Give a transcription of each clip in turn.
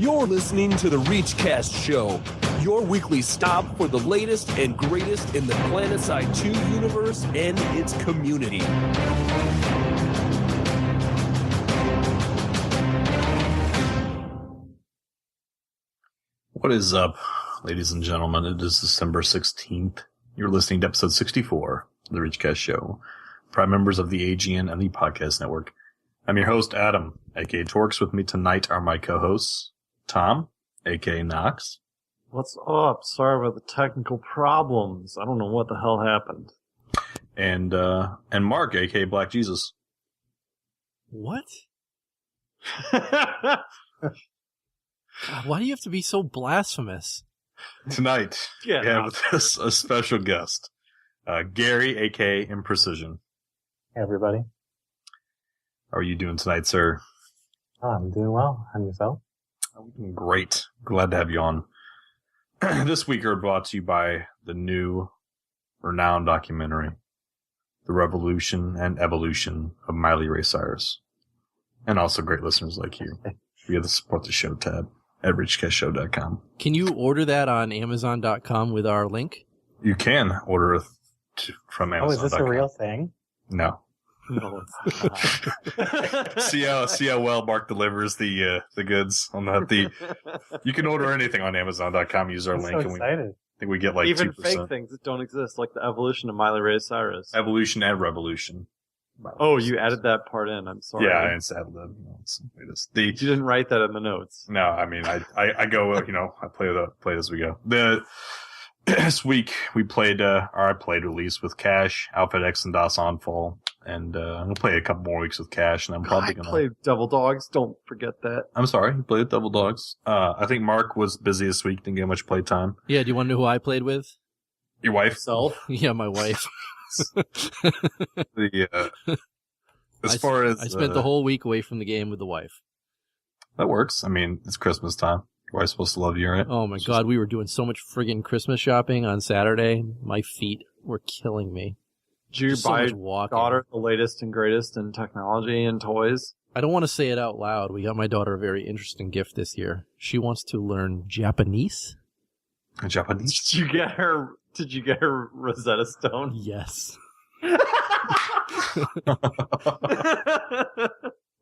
You're listening to the ReachCast show, your weekly stop for the latest and greatest in the PlanetSide 2 universe and its community. What is up, ladies and gentlemen? It is December 16th. You're listening to episode 64 of the ReachCast show, proud members of the AGN and the Podcast Network. I'm your host, Adam, aka Torx. With me tonight are my co-hosts, Tom, aka Knox. What's up? Sorry about the technical problems. I don't know what the hell happened. And Mark, aka Black Jesus. What? God, why do you have to be so blasphemous? Tonight, we have with us a special guest, Gary, aka Imprecision. Hey, everybody. How are you doing tonight, sir? Oh, I'm doing well. And yourself? I'm doing great. Glad to have you on. This week, we're brought to you by the new, renowned documentary, The Revolution and Evolution of Miley Ray Cyrus. And also great listeners like you. We have the Support the Show tab at ReachCastShow.com. Can you order that on Amazon.com with our link? You can order it from Amazon.com. Oh, is this a real thing? No. No, it's not. see how well Mark delivers the goods on that. You can order anything on Amazon.com. Use our I'm link, so and excited. I think we get like Even 2%. fake things that don't exist, like the evolution of Miley Ray Cyrus. Evolution and Revolution. Oh, you added that part in. I'm sorry. Yeah, I added that. You didn't write that in the notes. No, I mean I go. I play as we go. This week we played. I played Release with Cash, Alpha X, and Das Onfall. And I'm going to play a couple more weeks with Cash, and I'm probably going to play Double Dogs. Don't forget that. I'm sorry, you played with Double Dogs. I think Mark was busy this week, didn't get much play time. Yeah, do you want to know who I played with? Your wife? Self? Yeah, my wife. I spent the whole week away from the game with the wife. That works. I mean, it's Christmas time. Your wife's supposed to love you, right? Oh my God, we were doing so much friggin' Christmas shopping on Saturday. My feet were killing me. Did you buy your daughter the latest and greatest in technology and toys? I don't want to say it out loud. We got my daughter a very interesting gift this year. She wants to learn Japanese. Japanese? Did you get her Rosetta Stone? Yes.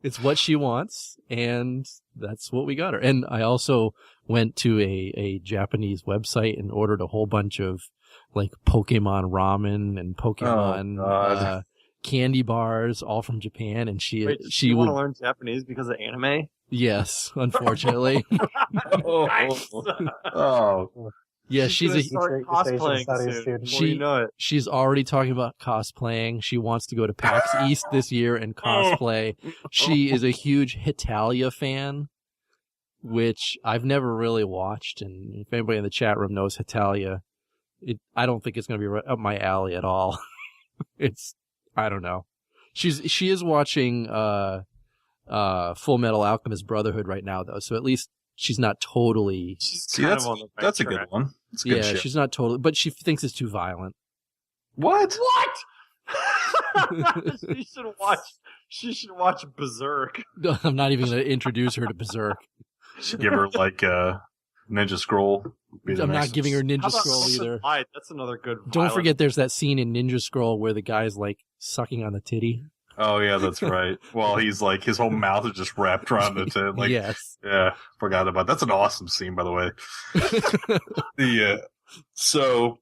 It's what she wants, and that's what we got her. And I also went to a Japanese website and ordered a whole bunch of like Pokemon ramen and Pokemon candy bars, all from Japan. And she want to learn Japanese because of anime? Yes, unfortunately. Oh. Yeah, she's cosplaying soon. You know it. She's already talking about cosplaying. She wants to go to PAX East this year and cosplay. She is a huge Hitalia fan, which I've never really watched. And if anybody in the chat room knows Hitalia, I don't think it's going to be up my alley at all. I don't know. She is watching Full Metal Alchemist Brotherhood right now, though, so at least she's not totally. That's a good one. It's a good shit. She's not totally, but she thinks it's too violent. What? She should watch Berserk. No, I'm not even going to introduce her to Berserk. Should give her like a Ninja Scroll. I'm not giving her Ninja Scroll either. That's another good. Don't forget, there's that scene in Ninja Scroll where the guy's like sucking on the titty. Oh yeah, that's right. Well, he's like his whole mouth is just wrapped around the tit. Like, yes. Yeah, forgot about. That's an awesome scene, by the way. So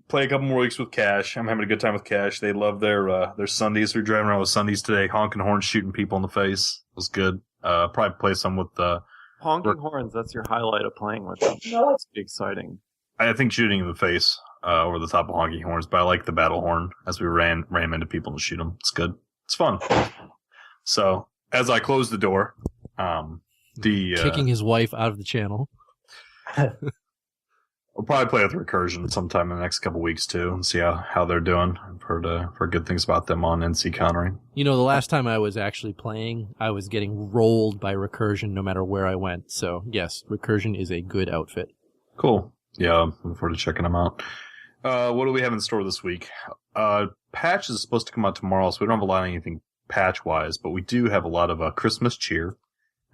play a couple more weeks with Cash. I'm having a good time with Cash. They love their Sundays. We're driving around with Sundays today, honking horns, shooting people in the face. It was good. Probably play some with honking horns. That's your highlight of playing with them. No, it's exciting. I think shooting in the face over the top of honking horns, but I like the battle horn as we ram into people and shoot them. It's good. It's fun. So as I close the door, kicking his wife out of the channel. We'll probably play with Recursion sometime in the next couple weeks too, and see how they're doing. I've heard good things about them on NC Countering. You know, the last time I was actually playing, I was getting rolled by Recursion no matter where I went. So yes, Recursion is a good outfit. Cool. Yeah, I'm looking forward to checking them out. What do we have in store this week? Patch is supposed to come out tomorrow, so we don't have a lot of anything patch-wise, but we do have a lot of Christmas cheer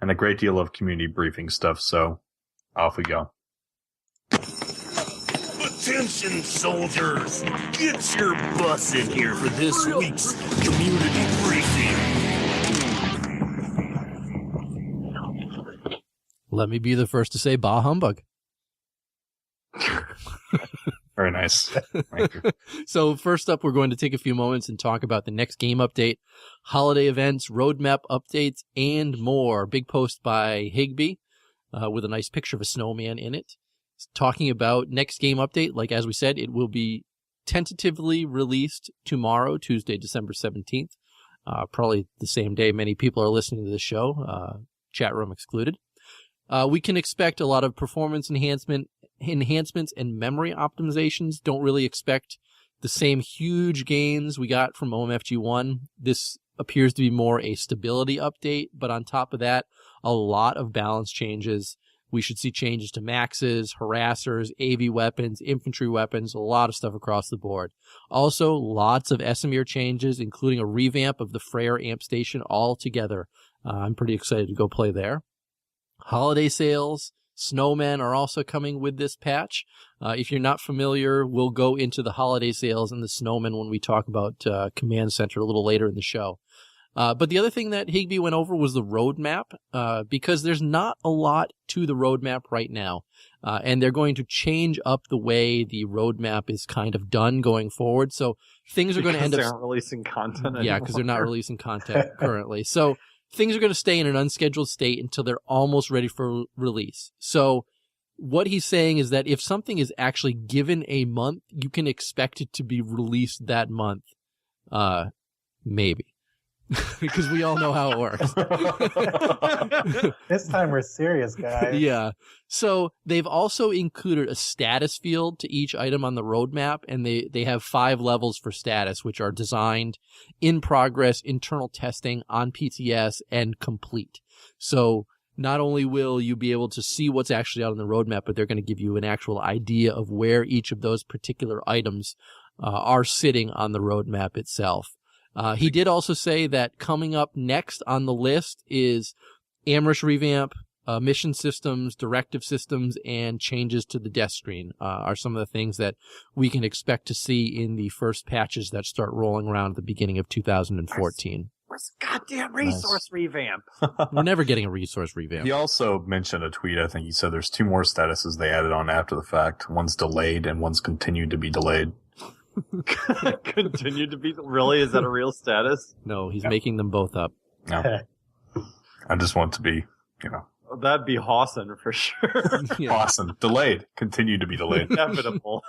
and a great deal of community briefing stuff. So off we go. Attention, soldiers! Get your butts in here for this week's community briefing. Let me be the first to say bah humbug. Very nice. Thank you. So first up, we're going to take a few moments and talk about the next game update, holiday events, roadmap updates, and more. Big post by Higby with a nice picture of a snowman in it. Talking about next game update, like as we said, it will be tentatively released tomorrow, Tuesday, December 17th. Probably the same day many people are listening to this show, chat room excluded. We can expect a lot of performance enhancements and memory optimizations. Don't really expect the same huge gains we got from OMFG1. This appears to be more a stability update, but on top of that, a lot of balance changes. We should see changes to maxes, harassers, AV weapons, infantry weapons, a lot of stuff across the board. Also, lots of Esamir changes, including a revamp of the Freyr amp station altogether. I'm pretty excited to go play there. Holiday sales, snowmen are also coming with this patch. If you're not familiar, we'll go into the holiday sales and the snowmen when we talk about Command Center a little later in the show. But the other thing that Higby went over was the roadmap, because there's not a lot to the roadmap right now. And they're going to change up the way the roadmap is kind of done going forward. So things are going to end up... They aren't releasing content anymore. Yeah, because they're not releasing content currently. So things are going to stay in an unscheduled state until they're almost ready for release. So what he's saying is that if something is actually given a month, you can expect it to be released that month. Maybe. Because we all know how it works. This time we're serious, guys. Yeah. So they've also included a status field to each item on the roadmap, and they have 5 levels for status, which are designed, in progress, internal testing, on PTS, and complete. So not only will you be able to see what's actually out on the roadmap, but they're going to give you an actual idea of where each of those particular items are sitting on the roadmap itself. He did also say that coming up next on the list is Amrish revamp, mission systems, directive systems, and changes to the death screen are some of the things that we can expect to see in the first patches that start rolling around at the beginning of 2014. Where's the goddamn resource revamp? We're never getting a resource revamp. He also mentioned a tweet. I think he said there's 2 more statuses they added on after the fact. One's delayed and one's continued to be delayed. Continue to be... Really? Is that a real status? No, he's making them both up. No. I just want to be, That'd be Hawson for sure. Yeah. awesome. Delayed. Continue to be delayed. Inevitable.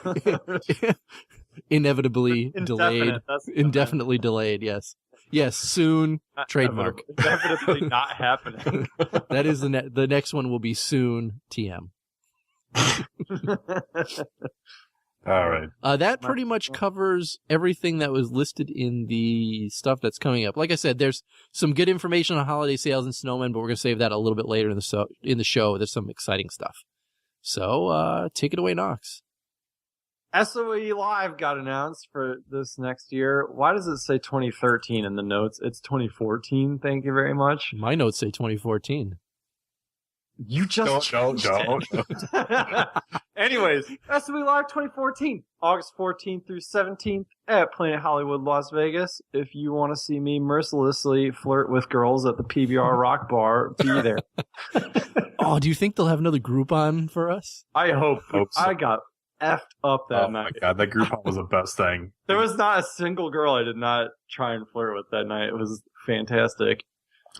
Inevitably delayed. Indefinite, that's the Indefinitely delayed, yes. Yes, soon. Not Trademark. Inevitably not happening. That is the next one will be soon TM. All right. That pretty much covers everything that was listed in the stuff that's coming up. Like I said, there's some good information on holiday sales and snowmen, but we're going to save that a little bit later in the show. There's some exciting stuff. So, take it away, Knox. SOE Live got announced for this next year. Why does it say 2013 in the notes? It's 2014. Thank you very much. My notes say 2014. You just Don't. Anyways, SOE Live 2014, August 14th through 17th at Planet Hollywood, Las Vegas. If you want to see me mercilessly flirt with girls at the PBR Rock Bar, be there. Oh, do you think they'll have another Groupon for us? I hope so. I got effed up that Oh night. my god, that Groupon was the best thing. There was not a single girl I did not try and flirt with that night. It was fantastic.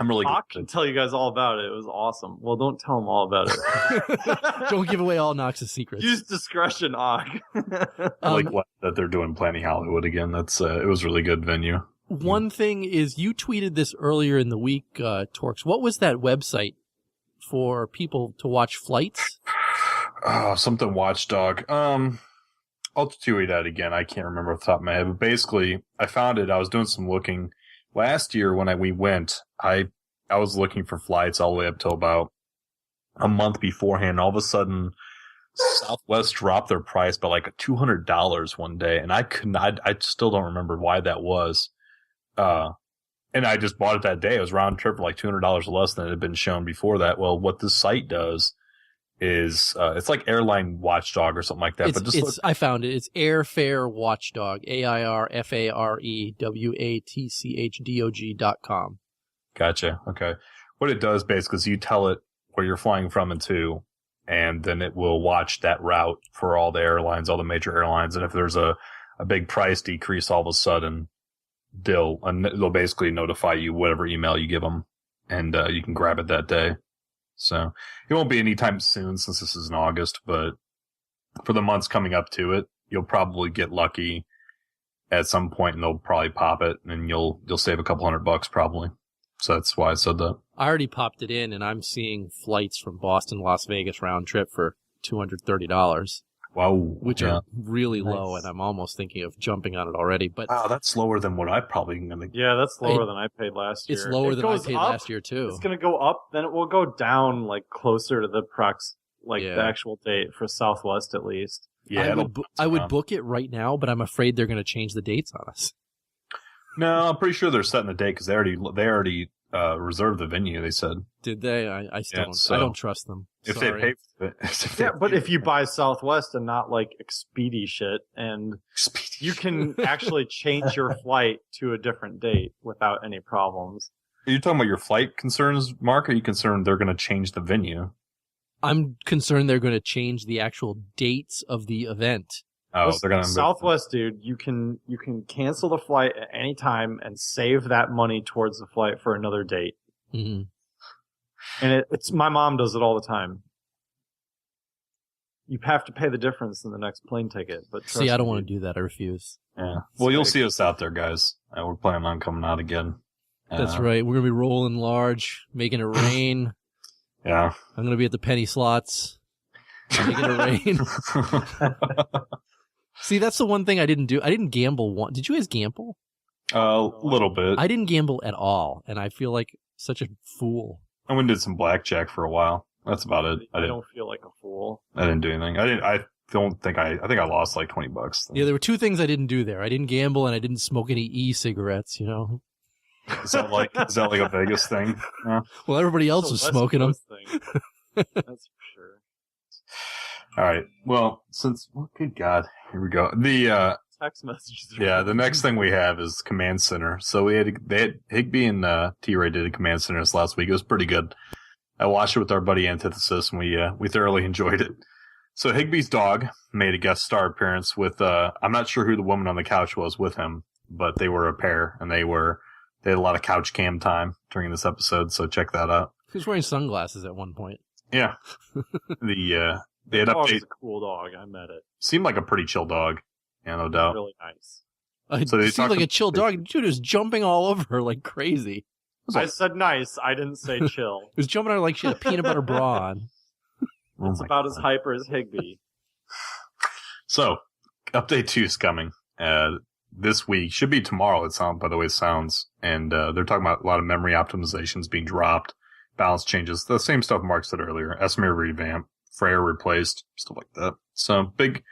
I'm really I good. can tell you guys all about it. It was awesome. Well, don't tell them all about it. Don't give away all Knox's secrets. Use discretion, Og. I like that they're doing Planet Hollywood again. That's it was a really good venue. One thing is, you tweeted this earlier in the week, Torx. What was that website for people to watch flights? Oh, something Watchdog. I'll tweet that again. I can't remember off the top of my head, but basically, I found it. I was doing some looking last year when we went. I was looking for flights all the way up till about a month beforehand. All of a sudden, Southwest dropped their price by like $200 one day, and I still don't remember why that was. And I just bought it that day. It was round trip for like $200 less than it had been shown before that. Well, what this site does is it's like Airline Watchdog or something like that. I found it. It's Airfare Watchdog. AIRFAREWATCHDOG.com. Gotcha. Okay. What it does basically is you tell it where you're flying from and to, and then it will watch that route for all the airlines, all the major airlines. And if there's a big price decrease all of a sudden, they'll basically notify you whatever email you give them, and you can grab it that day. So it won't be anytime soon since this is in August, but for the months coming up to it, you'll probably get lucky at some point, and they'll probably pop it, and you'll save a couple $100 probably. So that's why I said that. I already popped it in, and I'm seeing flights from Boston, Las Vegas round trip for $230. Wow. Which are really low, and I'm almost thinking of jumping on it already. But wow, that's lower than what I probably going to. Yeah, that's lower than I paid last year. It's lower than I paid last year too. It's going to go up, then it will go down like closer to the the actual date for Southwest at least. Yeah, I would book it right now, but I'm afraid they're going to change the dates on us. No, I'm pretty sure they're setting the date because they already reserved the venue. They said. Did they? I still don't. I don't trust them. If Sorry. they pay for it. But if you buy Southwest and not like Expedia shit, and you can actually change your flight to a different date without any problems. Are you talking about your flight concerns, Mark? Or are you concerned they're going to change the venue? I'm concerned they're going to change the actual dates of the event. Oh, Listen, they're going to Southwest, dude. You can cancel the flight at any time and save that money towards the flight for another date. Mm-hmm. And it's my mom does it all the time. You have to pay the difference in the next plane ticket. But see, I don't want to do that. I refuse. Yeah. Well, you'll see us out there, guys. We're planning on coming out again. That's right. We're going to be rolling large, making it rain. Yeah. I'm going to be at the penny slots, making it rain. See, that's the one thing I didn't do. I didn't gamble. Did you guys gamble? A little bit. I didn't gamble at all, and I feel like such a fool. I went and did some blackjack for a while. That's about it. I don't feel like a fool. I didn't do anything. I think I lost like $20. Yeah, there were two things I didn't do there. I didn't gamble, and I didn't smoke any e-cigarettes. You know. Is that like a Vegas thing? Yeah. Well, everybody else was smoking them. That's for sure. All right. Well, good God, here we go. The text messages. The next thing we have is Command Center. So they had Higby and T-Ray did a Command Center this last week. It was pretty good. I watched it with our buddy Antithesis, and we thoroughly enjoyed it. So Higby's dog made a guest star appearance with I'm not sure who the woman on the couch was with him, but they were a pair, and they had a lot of couch cam time during this episode. So check that out. He was wearing sunglasses at one point. Yeah. They had updated. It's a cool dog. I met it. Seemed like a pretty chill dog. Yeah, no doubt. Really nice. It seemed like a chill dog. Dude, it was jumping all over her like crazy. I said nice. I didn't say chill. It was jumping on her like she had a peanut butter bra on. It's about as hyper as Higby. So, update 2 is coming. This week. Should be tomorrow, by the way it sounds. And they're talking about a lot of memory optimizations being dropped, balance changes, the same stuff Mark said earlier. Esmer revamp, Freyr replaced, stuff like that. So, big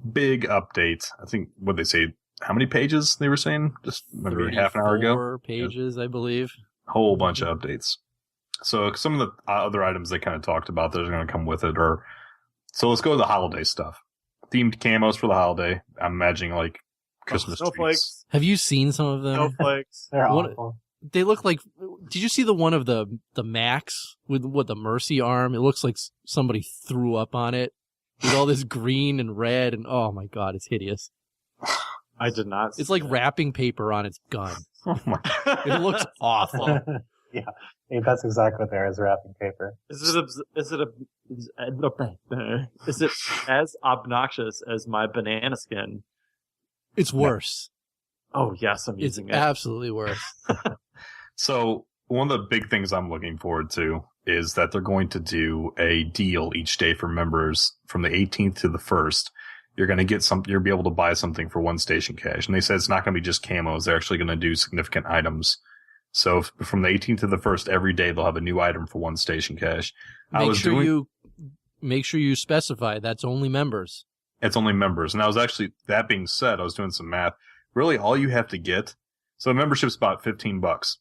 update. I think, what they say, how many pages they were saying? Just maybe half an hour ago? 4 pages, I believe. Whole bunch of updates. So some of the other items they kind of talked about that are going to come with it so let's go to the holiday stuff. Themed camos for the holiday. I'm imagining like Christmas trees. Snowflakes. Have you seen some of them? Snowflakes. They're awful. They look like. Did you see the one of the Max with the Mercy arm? It looks like somebody threw up on it with all this green and red, and oh my god, it's hideous. I did not. It's like wrapping paper on its gun. Oh my! It looks awful. Yeah, that's exactly what there is, wrapping paper. Is it as obnoxious as my banana skin? It's worse. Oh yes, I'm It's using it. absolutely worse. So one of the big things I'm looking forward to is that they're going to do a deal each day for members from the 18th to the 1st. You're going to get you'll be able to buy something for 1 station cash. And they said it's not going to be just camos. They're actually going to do significant items. So from the 18th to the 1st, every day they'll have a new item for 1 station cash. Make sure you specify that's only members. It's only members. And I was actually, that being said, I was doing some math. Really all you have to get, so a membership's about $15.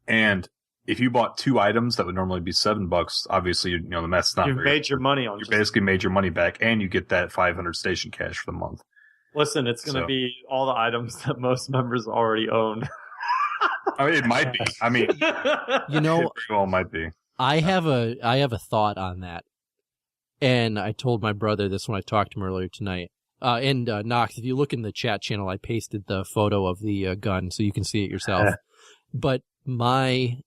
And if you bought 2 items that would normally be $7, obviously, the math's not You've very made your money on You just basically made your money back, and you get that 500 station cash for the month. Listen, it's going to be all the items that most members already own. I mean, it might be. I mean, You know, it very well might be. I have a thought on that, and I told my brother this when I talked to him earlier tonight. And Knox, if you look in the chat channel, I pasted the photo of the gun so you can see it yourself. But my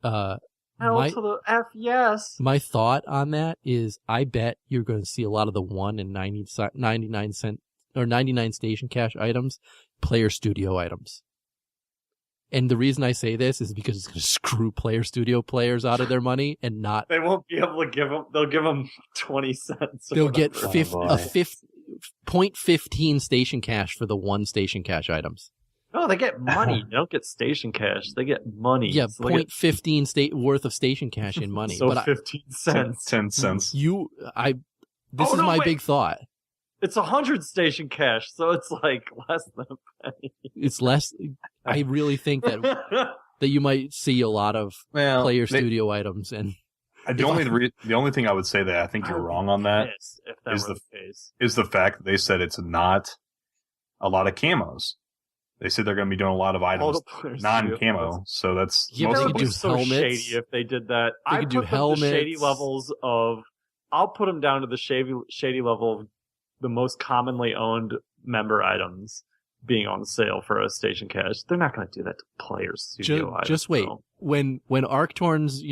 Hell to the F, yes. my thought on that is, I bet you're going to see a lot of the 1 and 99 cent or 99 station cash items, Player Studio items. And the reason I say this is because it's going to screw Player Studio players out of their money and not. They won't be able to give them. They'll give them 20 cents. They'll get Oh, 0.15 station cash for the 1 station cash items. No, they get money. They don't get station cash. They get money. Yeah, So they get- 0.15 worth of station cash in money. So but 15 cents. 10 cents. this Oh, is no, my wait. big thought. It's 100 station cash, so it's like less than a penny. It's less. I really think that you might see a lot of Well, Player Studio items, and the only thing I would say that I think you're wrong on that If that is were the case. is the fact that they said it's not a lot of camos. They said they're going to be doing a lot of items Multiplayer non-camo, studios. so that's Yeah, but That they would could be do so helmets. shady if they did that. They could do helmets. The shady levels of. I'll put them down to the shady level of the most commonly owned member items being on sale for a station cash. They're not going to do that to Player Studio items. just wait. though. When Arctorn's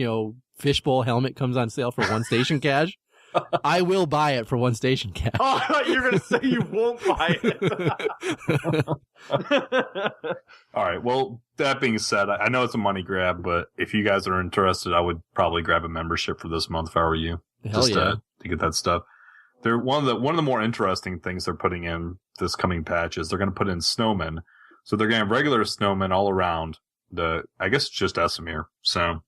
fishbowl helmet comes on sale for 1 station cash, I will buy it for 1 station cash. Oh, I thought you were going to say you won't buy it. all right. Well, that being said, I know it's a money grab, but if you guys are interested, I would probably grab a membership for this month if I were you. Hell just yeah. to get that stuff. They're one of the more interesting things they're putting in this coming patch is they're going to put in snowmen. So they're going to have regular snowmen all around I guess it's just Esamir. So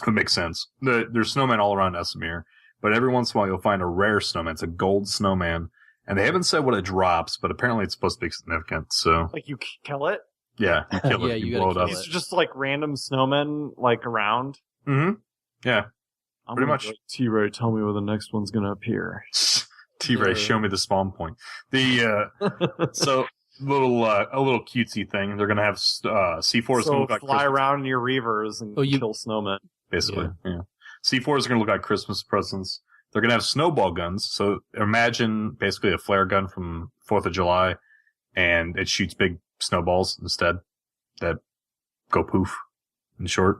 it makes sense. There's snowmen all around Esamir, but every once in a while you'll find a rare snowman. It's a gold snowman, and they haven't said what it drops, but apparently it's supposed to be significant. So Like you kill it? yeah, you kill Yeah, it, you you gotta blow it kill up. These are just like random snowmen like around. Mm-hmm. Yeah. I'm Pretty gonna much. go, T-Ray, tell me where the next one's going to appear. T-Ray, Yeah. show me the spawn point. So a little cutesy thing. They're gonna have C4 is gonna So look like fly Christmas, around in your reavers and kill snowmen. basically. Yeah. C4 is gonna look like Christmas presents. They're gonna have snowball guns. So imagine basically a flare gun from 4th of July, and it shoots big snowballs instead that go poof. In short.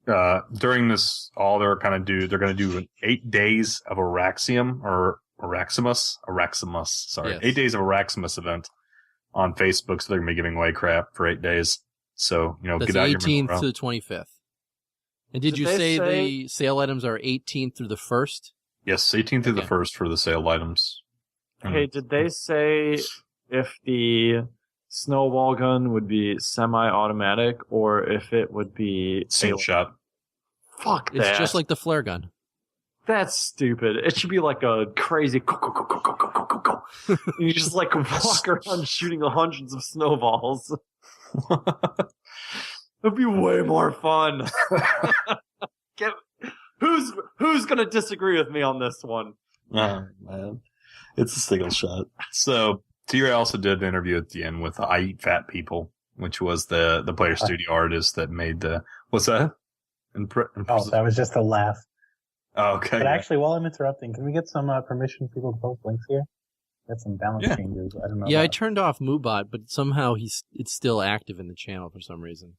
During this, they're going to do 8 days of Araxium or Araximus. Sorry. Yes. 8 days of Araximus event on Facebook. So they're going to be giving away crap for 8 days. So, That's get the out your 18th middle to the 25th. And did you they say say- the sale items are 18th through the 1st? Yes, 18th through the Okay. 1st for the sale items. Hey, did they say if the snowball gun would be semi-automatic or if it would be Single shot. Fuck It's that. just like the flare gun. That's stupid. It should be like a crazy. You just like walk around shooting hundreds of snowballs. It'd be way more fun. Who's gonna disagree with me on this one? Oh, man. It's a single shot. So, T-Ray also did an interview at the end with I Eat Fat People, which was the Player Studio artist that made the... What's that? Oh, that was just a laugh. Oh, okay. But yeah. actually, while I'm interrupting, can we get some permission for people to post links here? Get some balance Yeah. changes. I don't know. Yeah, I about- turned off Moobot, but somehow it's still active in the channel for some reason.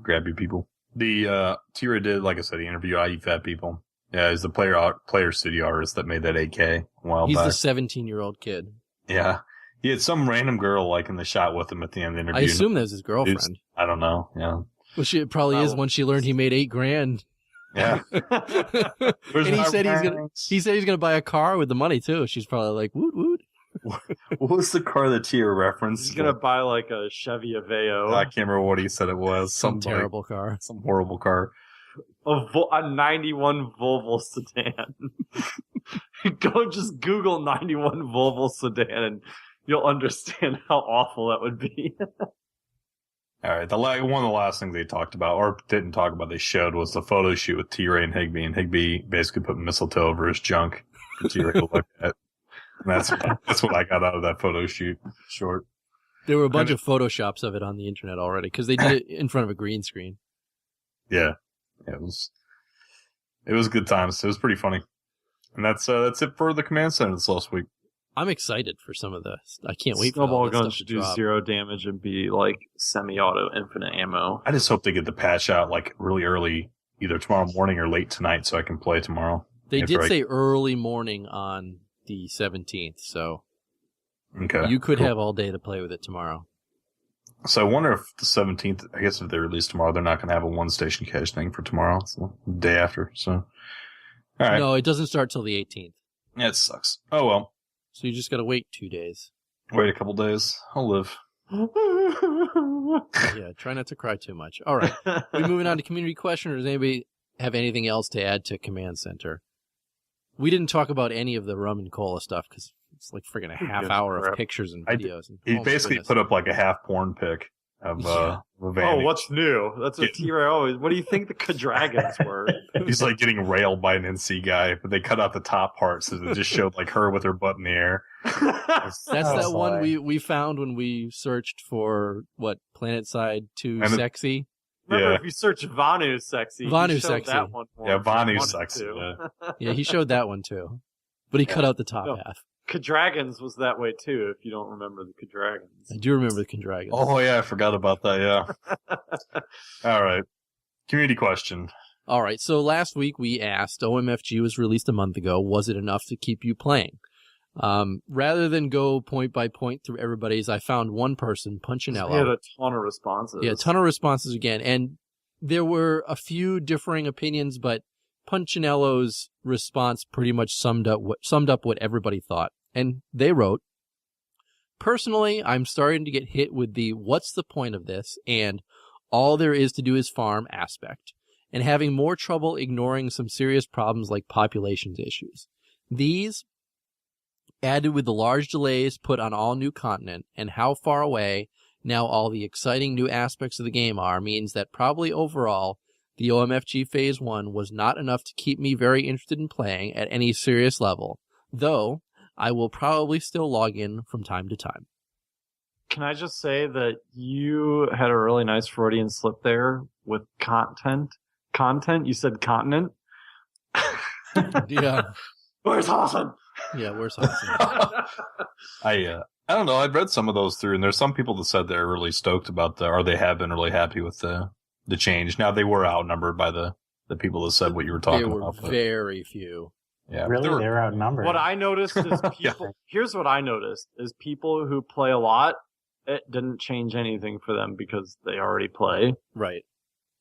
Grab you people. The T-Ray did, like I said, he interviewed I Eat Fat People. Yeah, he's the player studio artist that made that 8K a while He's back. the 17-year-old kid. Yeah. He had some random girl like in the shot with him at the end of the interview. I assume that was his girlfriend. I don't know. Yeah. Well, she probably is once she learned he made $8,000. Yeah. And he said he's gonna buy a car with the money too. She's probably like, woot woot. What was the car that T-Ray referenced? He's gonna buy like a Chevy Aveo, I can't remember what he said it was. Some Some like, terrible car. some horrible car. a 91 Volvo sedan. Go just Google 91 Volvo sedan and you'll understand how awful that would be. All right. One of the last things they talked about, or didn't talk about, they showed was the photo shoot with T-Ray and Higby. And Higby basically put mistletoe over his junk for T-Ray to look at. And that's what I got out of that photo shoot. Short. There were a bunch of photoshops of it on the internet already because they did it in front of a green screen. Yeah. It was good times. It was pretty funny. And that's it for the command center this last week. I'm excited for some of this. I can't wait for Snowball all this guns stuff should to do drop. 0 damage and be like semi-auto infinite ammo. I just hope they get the patch out like really early, either tomorrow morning or late tonight, so I can play tomorrow. They did say early morning on the 17th, so okay, you could cool. have all day to play with it tomorrow. So I wonder if the 17th, I guess if they release tomorrow, they're not going to have a one-station cache thing for tomorrow. It's the day after, so. All right. No, it doesn't start till the 18th. Yeah, it sucks. Oh, well. So you just got to wait 2 days. Wait a couple days. I'll live. Yeah, try not to cry too much. All right. We moving on to community question, or does anybody have anything else to add to Command Center? We didn't talk about any of the rum and cola stuff because it's like friggin' a half hour of pictures and videos. He basically put up like a half porn pic of Vanny. Oh, what's new? That's what T-Ray always. What do you think the Dragons were? He's like getting railed by an NC guy, but they cut out the top part so it just showed like her with her butt in the air. That's that one we found when we searched for PlanetSide 2 sexy. Remember, if you search Vanu sexy, Vanu he showed sexy. that one more. Yeah, Vanu's sexy. Yeah, he showed that one too, but he cut out the top half. Dragons was that way too. If you don't remember the Dragons, I do remember the Dragons. Oh yeah, I forgot about that. Yeah. All right. Community question. All right. So last week we asked, OMFG was released a month ago. Was it enough to keep you playing? Rather than go point by point through everybody's, I found one person, Punchinello. He had a ton of responses. Yeah, a ton of responses again. And there were a few differing opinions, but Punchinello's response pretty much summed up what everybody thought. And they wrote, personally, I'm starting to get hit with the what's the point of this and all there is to do is farm aspect, and having more trouble ignoring some serious problems like populations issues. These, added with the large delays put on all new continent and how far away now all the exciting new aspects of the game are, means that probably overall the OMFG Phase 1 was not enough to keep me very interested in playing at any serious level, though I will probably still log in from time to time. Can I just say that you had a really nice Freudian slip there with content? You said continent? Yeah. Where's Hassan? Yeah, where's Hassan? I don't know. I've read some of those through, and there's some people that said they're really stoked about or they have been really happy with the change. Now, they were outnumbered by the people that said what you were talking about. There were very few. Yeah, Really? They're outnumbered. What I noticed is people. Here's what I noticed is people who play a lot. It didn't change anything for them because they already play, Right.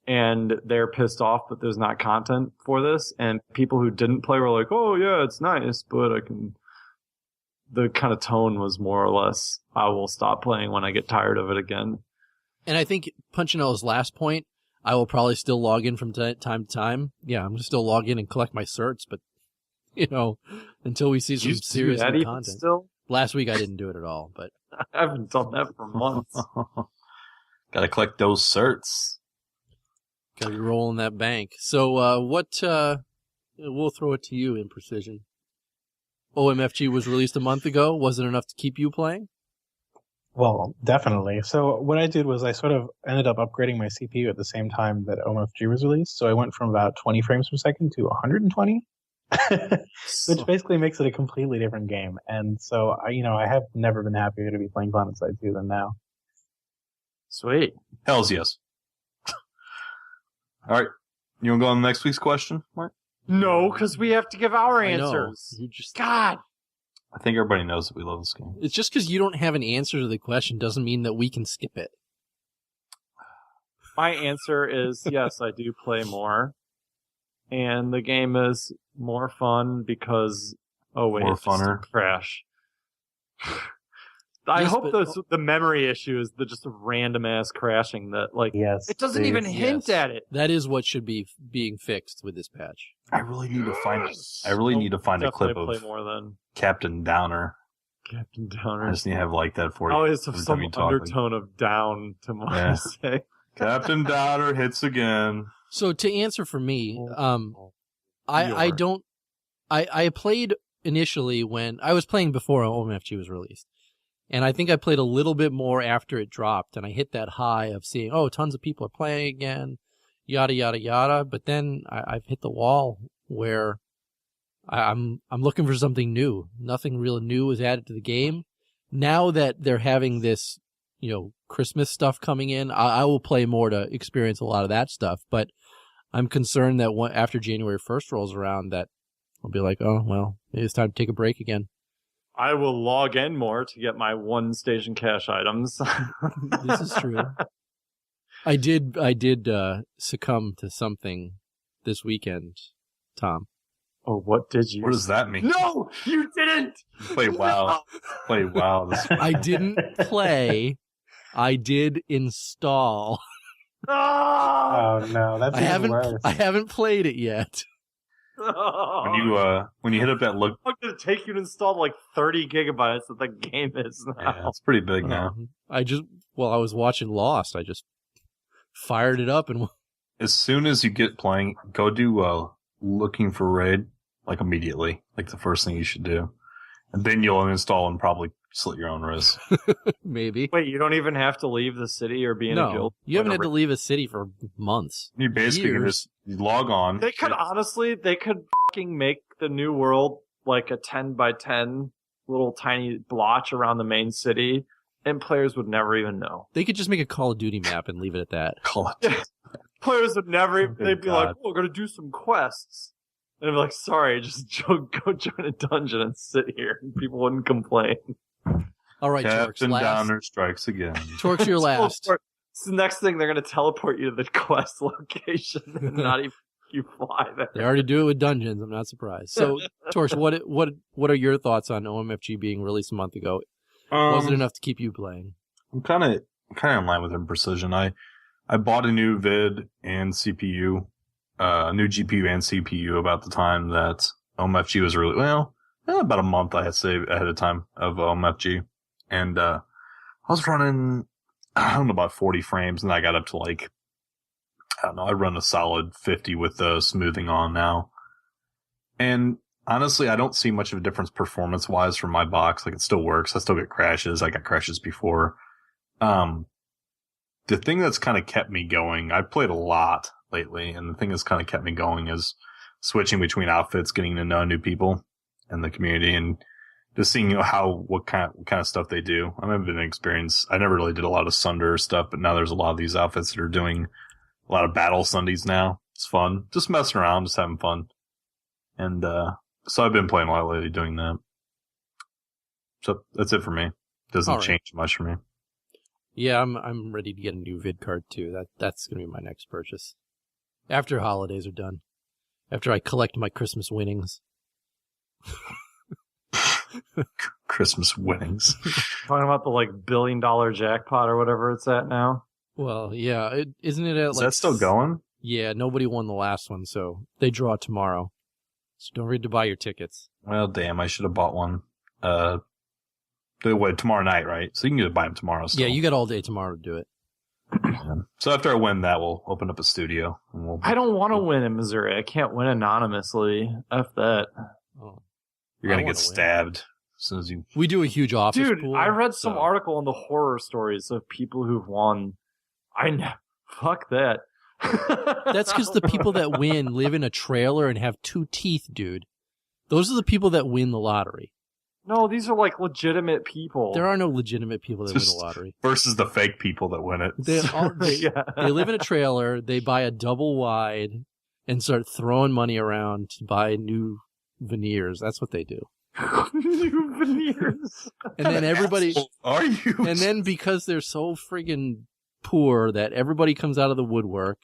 and they're pissed off that there's not content for this. And people who didn't play were like, "Oh yeah, it's nice, but I can." The kind of tone was more or less, "I will stop playing when I get tired of it again." And I think Punchinello's last point, I will probably still log in from time to time. Yeah, I'm going to still log in and collect my certs, but, until we see some serious new content. Still? Last week I didn't do it at all, but I haven't done that for months. Gotta collect those certs. got to be rolling that bank. So we'll throw it to you in precision. OMFG was released a month ago. Was it enough to keep you playing? Well, definitely. So what I did was I sort of ended up upgrading my CPU at the same time that OMFG was released. So I went from about 20 frames per second to 120, which basically makes it a completely different game. And so, I have never been happier to be playing PlanetSide 2 than now. Sweet. Hells yes. All right. You want to go on to next week's question, Mark? No, because we have to give our I know. answers. You just God. I think everybody knows that we love this game. It's just because you don't have an answer to the question doesn't mean that we can skip it. My answer is yes, I do play more. And the game is more fun because... Oh, wait, More it's just a funner. crash. I Yes, hope but- the memory issue is just a random-ass crashing that, Yes. it doesn't even hint Yes. at it. That is what should be being fixed with this patch. I really need to find. I really need to find a clip Definitely of play more than... Captain Downer Captain I Downer. just need to have like that for you. I always have every some time you talk, like, undertone of down to my Yeah. say. Captain Downer hits again. So to answer for me, You're- I played initially when I was playing before OMFG was released. And I think I played a little bit more after it dropped, and I hit that high of seeing, oh, tons of people are playing again, yada, yada, yada. But then I've hit the wall where I'm looking for something new. Nothing real new is added to the game. Now that they're having this, Christmas stuff coming in, I will play more to experience a lot of that stuff. But I'm concerned that after January 1st rolls around, that I'll be like, oh, well, maybe it's time to take a break again. I will log in more to get my one station cash items. This is true. I did succumb to something this weekend, Tom. Oh, what did you? What does that mean? No, you didn't. Play WoW. Play WoW this week. I didn't play. I did install. Ah! Oh no, that's even worse. I haven't played it yet. When you hit up that look, How long did it take you to install like 30 gigabytes that the game is now? yeah, it's pretty big now. I was watching Lost. I just fired it up and As soon as you get playing, go do looking for raid like immediately, like the first thing you should do, and then you'll uninstall and probably slit your own wrist. maybe. Wait, you don't even have to leave the city or be in a No, guild? you haven't had to leave a city for months. You basically can Years. just log on. They could fucking make the new world like a 10 by 10 little tiny blotch around the main city, and players would never even know. They could just make a Call of Duty map and leave it at that. Call it. Players would never. Good They'd be God. like, "Oh, we're gonna do some quests," and I'd be like, "Sorry, just go join a dungeon and sit here." And people wouldn't complain. All right, Torx, Captain last. Downer strikes again. Torx, your last. It's the next thing they're gonna teleport you to the quest location and not even you fly there. They already do it with dungeons. I'm not surprised. So, Torx, what are your thoughts on OMFG being released a month ago? Was it enough to keep you playing? I'm kind of in line with Imprecision. I bought a new vid and CPU, new GPU and CPU about the time that OMFG was about a month I'd say ahead of time of OMFG, and I was running about 40 frames, and I got up to I run a solid 50 with the smoothing on now, and honestly, I don't see much of a difference performance-wise from my box. Like, it still works. I still get crashes. I got crashes before. The thing that's kind of kept me going, I've played a lot lately, and the thing that's kind of kept me going is switching between outfits, getting to know new people in the community, and just seeing what kind of stuff they do. I haven't been experienced. I never really did a lot of Sunder stuff, but now there's a lot of these outfits that are doing a lot of battle Sundays now. It's fun. Just messing around, just having fun. And so I've been playing a lot lately doing that. So that's it for me. Doesn't All right. change much for me. Yeah, I'm ready to get a new vid card too. That's gonna be my next purchase. After holidays are done. After I collect my Christmas winnings. Christmas winnings. Talking about the $1 billion jackpot or whatever it's at now. Well, yeah, isn't it at Is that still going? Yeah, nobody won the last one, so they draw tomorrow. So don't forget to buy your tickets. Well, damn, I should have bought one. Tomorrow night, right? So you can just buy them tomorrow still. Yeah, you got all day tomorrow to do it. So after I win that, we'll open up a studio. And we'll, I don't want to win in Missouri. I can't win anonymously. F that. Oh. You're going I to wanna get win. stabbed as soon as you... We do a huge office Dude, pool. I read some so- article on the horror stories of people who've won. Fuck that. That's because the people that win live in a trailer and have 2 teeth, dude. Those are the people that win the lottery. No, these are like legitimate people. There are no legitimate people that win the lottery. Versus the fake people that win it. They Yeah. live in a trailer, they buy a double wide, and start throwing money around to buy new veneers. That's what they do. New veneers. And then everybody... Are you? And then because they're so friggin' poor that everybody comes out of the woodwork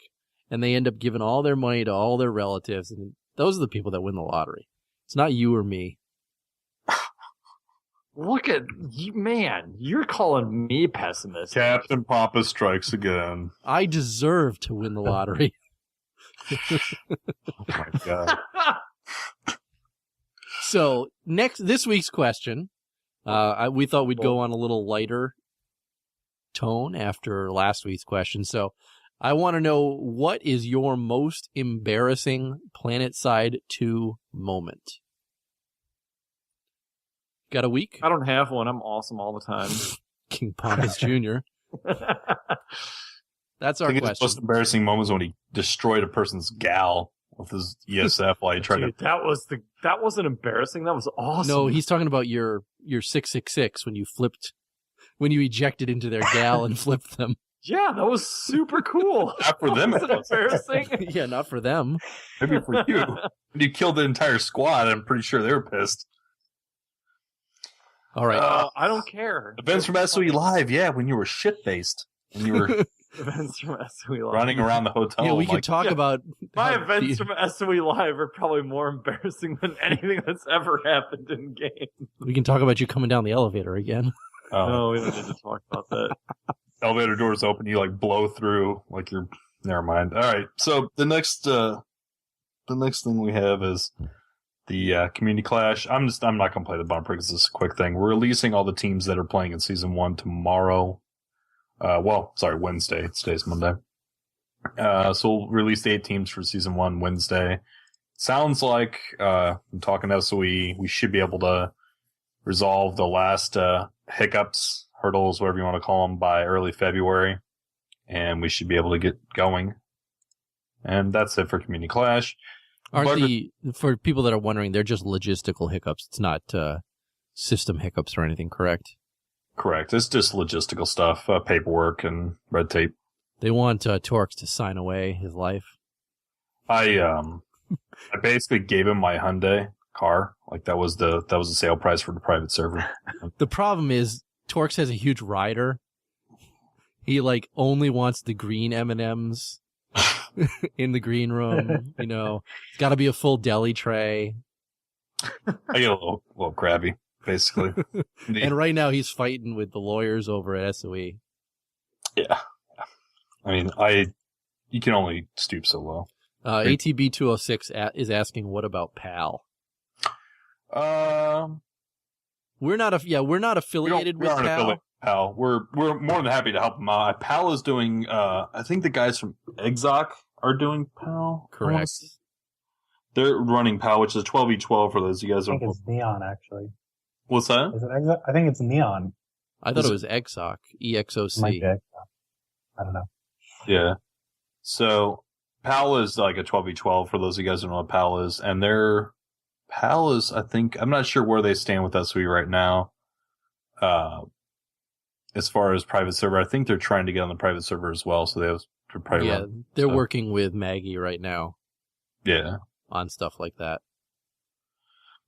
and they end up giving all their money to all their relatives. And those are the people that win the lottery. It's not you or me. Look at you, man. You're calling me pessimist. Captain Papa strikes again. I deserve to win the lottery. Oh my god. So this week's question We thought we'd go on a little lighter tone after last week's question. So I want to know, what is your most embarrassing PlanetSide 2 moment? Got a week? I don't have one. I'm awesome all the time. King Pompous Jr. That's our I think question. the most embarrassing moment was when he destroyed a person's gal with his ESF while he tried Dude, that wasn't embarrassing. That was awesome. No, he's talking about your 666 when you ejected into their gal and flipped them. Yeah, that was super cool. Not for them. Was it embarrassing? Yeah, not for them. Maybe for you. When you killed the entire squad, I'm pretty sure they were pissed. All right. I don't care. Events from SOE Live, yeah, when you were shit-faced. And you were Events from SOE Live. running around the hotel. Yeah, we like, could talk about My how events from SOE Live are probably more embarrassing than anything that's ever happened in game. We can talk about you coming down the elevator again. No, we don't need to talk about that. Elevator doors open, you like blow through, like you're. Never mind. All right. So the next thing we have is the community clash. I'm not gonna play the bumper because it's a quick thing. We're releasing all the teams that are playing in season 1 tomorrow. Wednesday. Today's Monday. So we'll release the 8 teams for season 1 Wednesday. Sounds like I'm talking SOE. We should be able to resolve the last hiccups, hurdles, whatever you want to call them, by early February, and we should be able to get going. And that's it for Community Clash. For people that are wondering, they're just logistical hiccups. It's not system hiccups or anything, correct? Correct. It's just logistical stuff, paperwork and red tape. They want Torx to sign away his life. I basically gave him my Hyundai car. Like that was the sale price for the private server. The problem is Torx has a huge rider. He only wants the green M&Ms in the green room. It's got to be a full deli tray. I get a little crabby, basically. And right now he's fighting with the lawyers over at SOE. Yeah. I mean, you can only stoop so low. ATB 206 is asking, what about PAL? We're not affiliated with PAL. Affiliated with PAL. We're more than happy to help them out. PAL is doing. I think the guys from Exoc are doing PAL. Correct. They're running PAL, which is 12v12 for those of you guys. I think it's Neon, actually. What's that? Is it Exoc? I think it's Neon. I thought it was Exoc. EXOC. Might be Exoc. I don't know. Yeah. So PAL is like a 12v12 for those of you guys who know what PAL is, and PAL is, I think, I'm not sure where they stand with SOE right now. As far as private server, I think they're trying to get on the private server as well. So they're working with Maggie right now. Yeah, on stuff like that.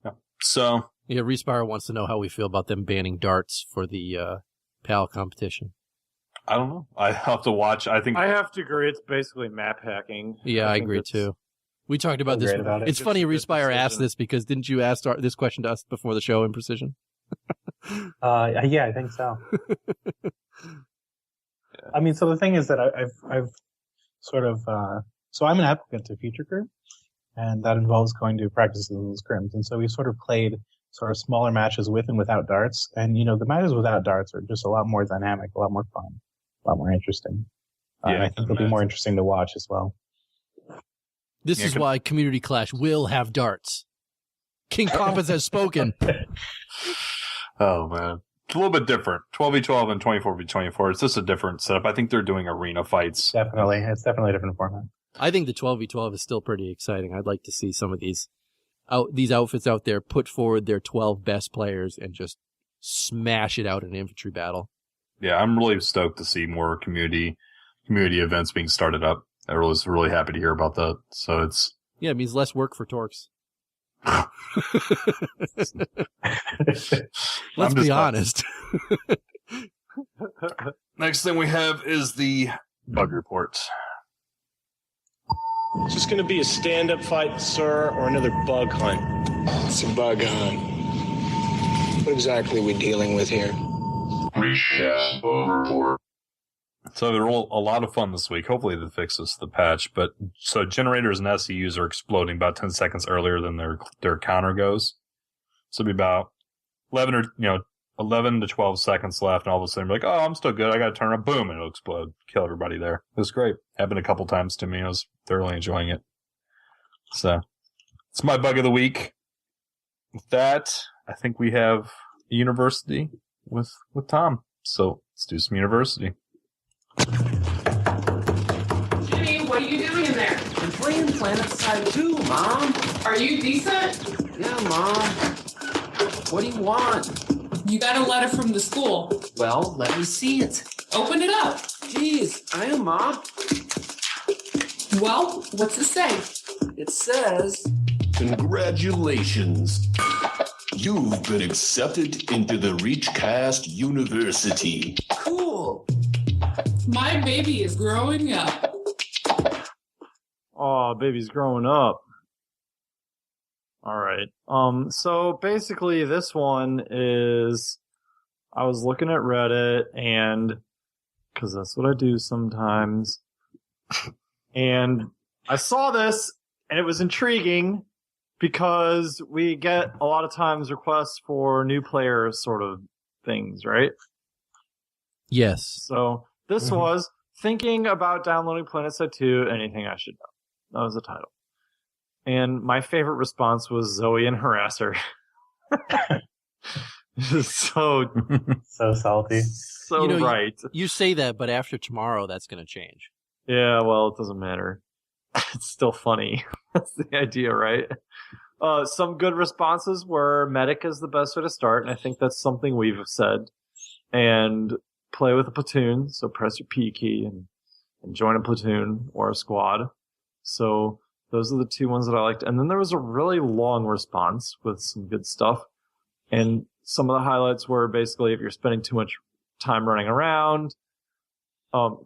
Yeah. So Respire wants to know how we feel about them banning darts for the PAL competition. I don't know. I have to watch. I have to agree. It's basically map hacking. Yeah, I agree too. We talked about this. It's funny Respire asked this because didn't you ask this question to us before the show in Precision? Yeah, I think so. I mean, so the thing is that I've sort of so I'm an applicant to Future Crew, and that involves going to practices and scrims, and so we sort of played sort of smaller matches with and without darts, and the matches without darts are just a lot more dynamic, a lot more fun, a lot more interesting. I think they'll be more interesting to watch as well. This is why Community Clash will have darts. King Pompous has spoken. Oh, man. It's a little bit different. 12v12 and 24v24. It's just a different setup. I think they're doing arena fights. Definitely. It's definitely a different format. I think the 12v12 is still pretty exciting. I'd like to see some of these outfits out there put forward their 12 best players and just smash it out in an infantry battle. Yeah, I'm really stoked to see more community events being started up. I was really happy to hear about that. So it means less work for Torx. Let's be honest. Next thing we have is the bug report. Is this going to be a stand-up fight, sir, or another bug hunt? It's a bug hunt. What exactly are we dealing with here? ReachCast bug report. So they're all a lot of fun this week. Hopefully they fix this, the patch. But so generators and SCUs are exploding about 10 seconds earlier than their counter goes. So it'll be about 11 or 11 to 12 seconds left, and all of a sudden, you're like, oh, I'm still good. I got to turn up. Boom, and it'll explode. Kill everybody there. It was great. Happened a couple times to me. I was thoroughly enjoying it. So, it's my bug of the week. With that, I think we have a university with Tom. So, let's do some university. Jimmy, what are you doing in there? I'm playing PlanetSide 2, Mom. Are you decent? Yeah, Mom. What do you want? You got a letter from the school. Well, let me see it. Open it up. Jeez, I am, Mom. Well, what's it say? It says, congratulations. You've been accepted into the ReachCast University. cool. My baby is growing up. Oh, baby's growing up. All right. So basically this one is, I was looking at Reddit and, cause that's what I do sometimes. And I saw this and it was intriguing because we get a lot of times requests for new player sort of things, right? Yes. So this was thinking about downloading PlanetSide 2, anything I should know. That was the title. And my favorite response was Zoe and Harasser. so salty. so right. You say that, but after tomorrow, that's going to change. Yeah, well, it doesn't matter. It's still funny. That's the idea, right? Some good responses were medic is the best way to start, and I think that's something we've said. And play with a platoon, so press your P key and join a platoon or a squad. So those are the two ones that I liked. And then there was a really long response with some good stuff. And some of the highlights were basically if you're spending too much time running around,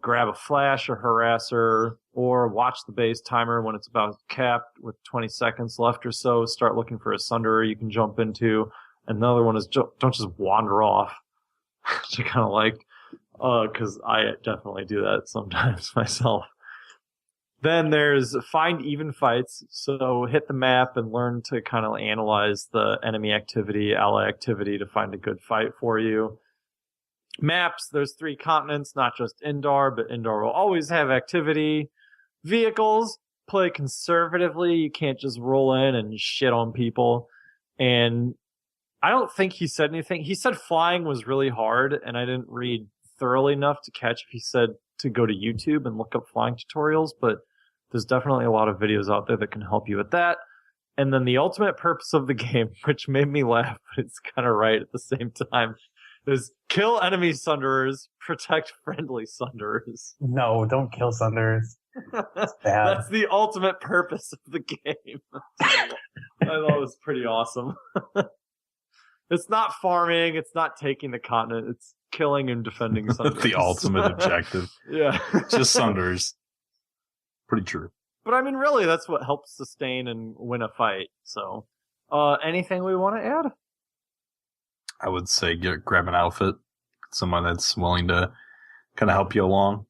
grab a flash or harasser, or watch the base timer when it's about capped with 20 seconds left or so. Start looking for a sunderer you can jump into. Another one is don't just wander off, which I kind of liked, because I definitely do that sometimes myself. Then there's find even fights. So hit the map and learn to kind of analyze the enemy activity, ally activity to find a good fight for you. Maps, there's 3 continents, not just Indar, but Indar will always have activity. Vehicles, play conservatively. You can't just roll in and shit on people. And I don't think he said anything. He said flying was really hard, and I didn't read thoroughly enough to catch if he said to go to YouTube and look up flying tutorials, but there's definitely a lot of videos out there that can help you with that. And then the ultimate purpose of the game, which made me laugh, but it's kind of right at the same time, is kill enemy sunderers, protect friendly sunderers. No, don't kill Sunderers. That's bad. That's the ultimate purpose of the game. I thought it was pretty awesome. It's not farming, it's not taking the continent, it's killing and defending sunderers. The ultimate objective. Yeah. Just Sunderers. Pretty true. But I mean, really, that's what helps sustain and win a fight. So, anything we want to add? I would say grab an outfit. Someone that's willing to kind of help you along.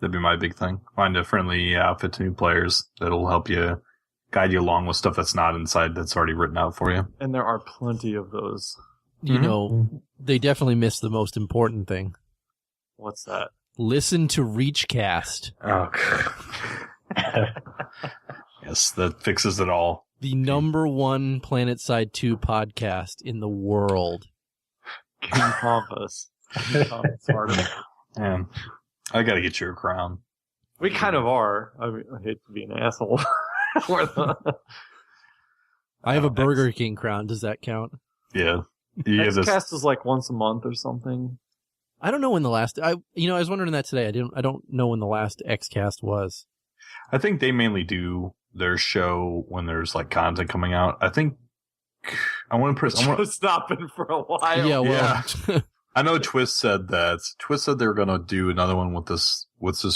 That'd be my big thing. Find a friendly outfit to new players that'll help you, guide you along with stuff that's not inside that's already written out for you. And there are plenty of those. You know, they definitely missed the most important thing. What's that? Listen to ReachCast. Oh, yes, that fixes it all. The #1 PlanetSide 2 podcast in the world. King Pompous. King Pompous Artemis. Man, I gotta get you a crown. We kind of are. I mean, I hate to be an asshole. I have a Burger King crown. Does that count? Yeah. ReachCast is like once a month or something. I don't know when the last. I was wondering that today. I don't know when the last XCast was. I think they mainly do their show when there's like content coming out. I think I want to press. It's not been for a while. Yeah, well, yeah. I know Twist said that. Twist said they were going to do another one with this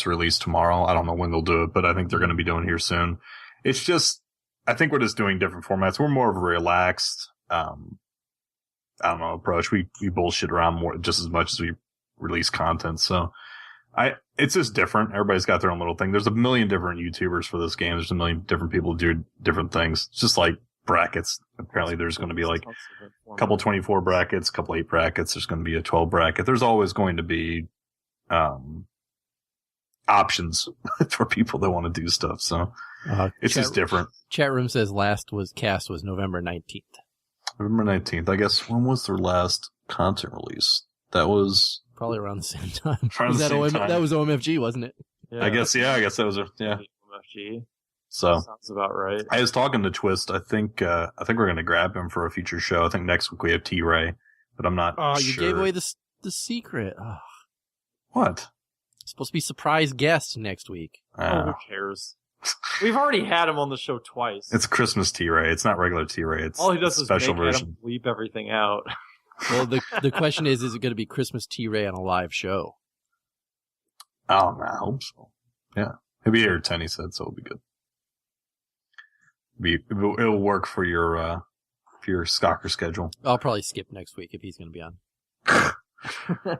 release tomorrow. I don't know when they'll do it, but I think they're going to be doing it here soon. It's just, I think we're just doing different formats. We're more of a relaxed, I don't know, approach. We bullshit around more just as much as we release content. So it's just different. Everybody's got their own little thing. There's a million different YouTubers for this game. There's a million different people who do different things. It's just like brackets. Apparently there's going to be like a couple 24 brackets, a couple 8 brackets. There's going to be a 12 bracket. There's always going to be options for people that want to do stuff. So it's just different. Chat room says cast was November 19th. November 19th. I guess when was their last content release? That was probably around the same time. Time. That was OMFG, wasn't it? Yeah. I guess that was OMFG. So sounds about right. I was talking to Twist. I think we're going to grab him for a future show. I think next week we have T-Ray, but I'm not sure. You gave away the secret. Oh. What? Supposed to be surprise guest next week. Who cares? We've already had him on the show twice. It's Christmas T-Ray. It's not regular T-Ray. It's all he does is special make version. Adam bleep everything out. Well, the question is it going to be Christmas T-Ray on a live show? Oh, man, I hope so. Yeah. He'll be here at 10, he said, so it'll be good. It'll work for your Skocker schedule. I'll probably skip next week if he's going to be on.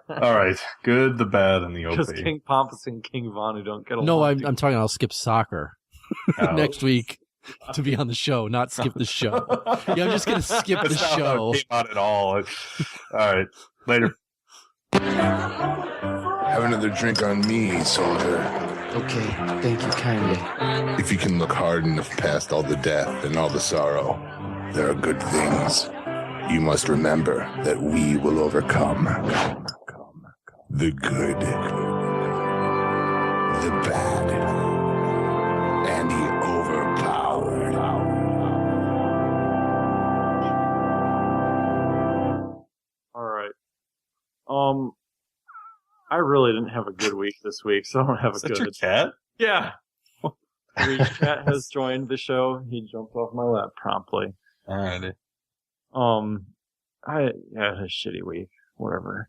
All right. Good, the bad, and the OP. Because King Pompous and King Von who don't get along. No, I'm talking I'll skip soccer next week to be on the show, not skip the show. Yeah, I'm just going to skip the show. Not at all. All right. Later. Have another drink on me, soldier. Okay, thank you kindly. If you can look hard enough past all the death and all the sorrow, there are good things. You must remember that we will overcome the good, the bad, and the overpowered. All right. I really didn't have a good week this week, so I don't have a good. Your cat? Yeah. ReachCast has joined the show. He jumped off my lap promptly. Alrighty. I had a shitty week. Whatever.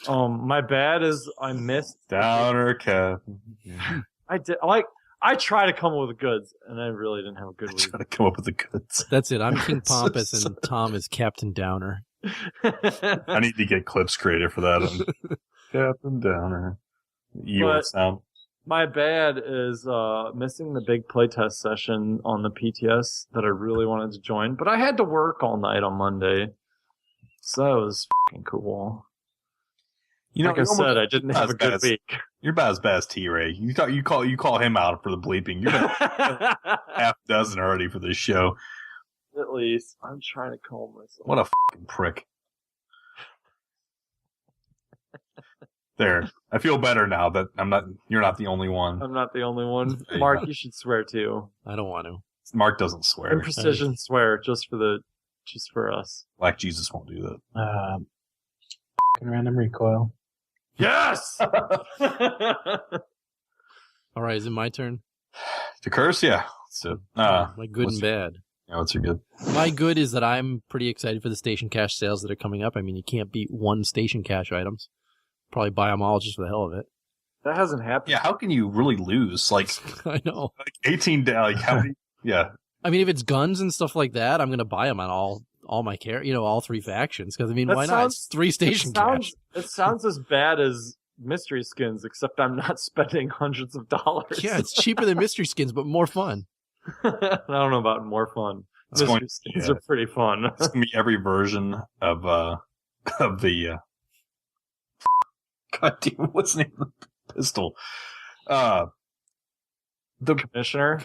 My bad is I missed Downer cat. I did I try to come up with the goods, and I really didn't have a good week. Try to come up with the goods. That's it. I'm King Pompous, and Tom is Captain Downer. I need to get clips created for that. Captain Downer. Sound. My bad is missing the big playtest session on the PTS that I really wanted to join, but I had to work all night on Monday, so that was fucking cool. Like I said, I didn't have a good week. You're about as bad as T-Ray. You call him out for the bleeping. You've been half dozen already for this show. At least I'm trying to calm myself. What a fucking prick. There. I feel better now that you're not the only one. I'm not the only one. Mark, you should swear too. I don't want to. Mark doesn't swear. And Precision swear just for us. Like Jesus won't do that. Random recoil. Yes! All right, is it my turn? To curse? Yeah. So, my good and bad. Yeah, what's your good? My good is that I'm pretty excited for the station cash sales that are coming up. I mean, you can't beat one station cash items. Probably buy them all just for the hell of it. That hasn't happened. Yeah, how can you really lose? Like, I know. Like 18 down. Like, how many? Yeah. I mean, if it's guns and stuff like that, I'm going to buy them on all my all 3 factions. Because, I mean, why not? It's 3 station cash. It sounds as bad as mystery skins, except I'm not spending hundreds of dollars. Yeah, it's cheaper than mystery skins, but more fun. I don't know about more fun. Mystery skins are pretty fun. It's going to be every version of the... God damn, what's the name of the pistol? The Commissioner?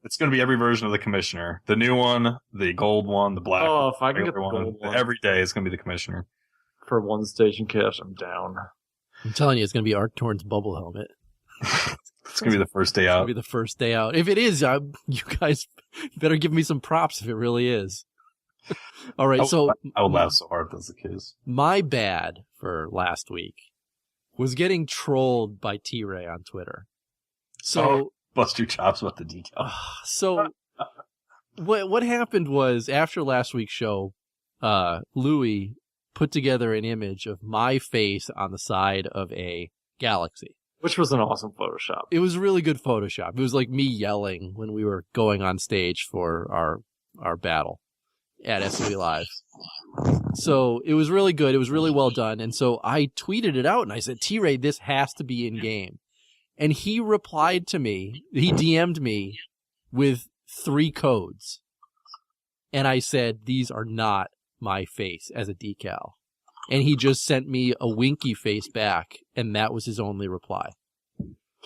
It's going to be every version of the Commissioner. The new one, the gold one, the black one. Oh, if I can get the gold one. Every day it's going to be the Commissioner. For one station cash, I'm down. I'm telling you, it's going to be Arctorn's bubble helmet. It's going to be the first day out. It's going to be the first day out. If it is, you guys better give me some props if it really is. All right, I would laugh so hard if that's the case. My bad for last week was getting trolled by T-Ray on Twitter. So bust your chops about the detail. So what happened was after last week's show, Louis put together an image of my face on the side of a galaxy. Which was an awesome Photoshop. It was really good Photoshop. It was like me yelling when we were going on stage for our battle at SOE Live. So it was really good. It was really well done. And so I tweeted it out and I said, T-Ray, this has to be in game. And he replied to me. He DM'd me with 3 codes. And I said, these are not my face as a decal. And he just sent me a winky face back, and that was his only reply.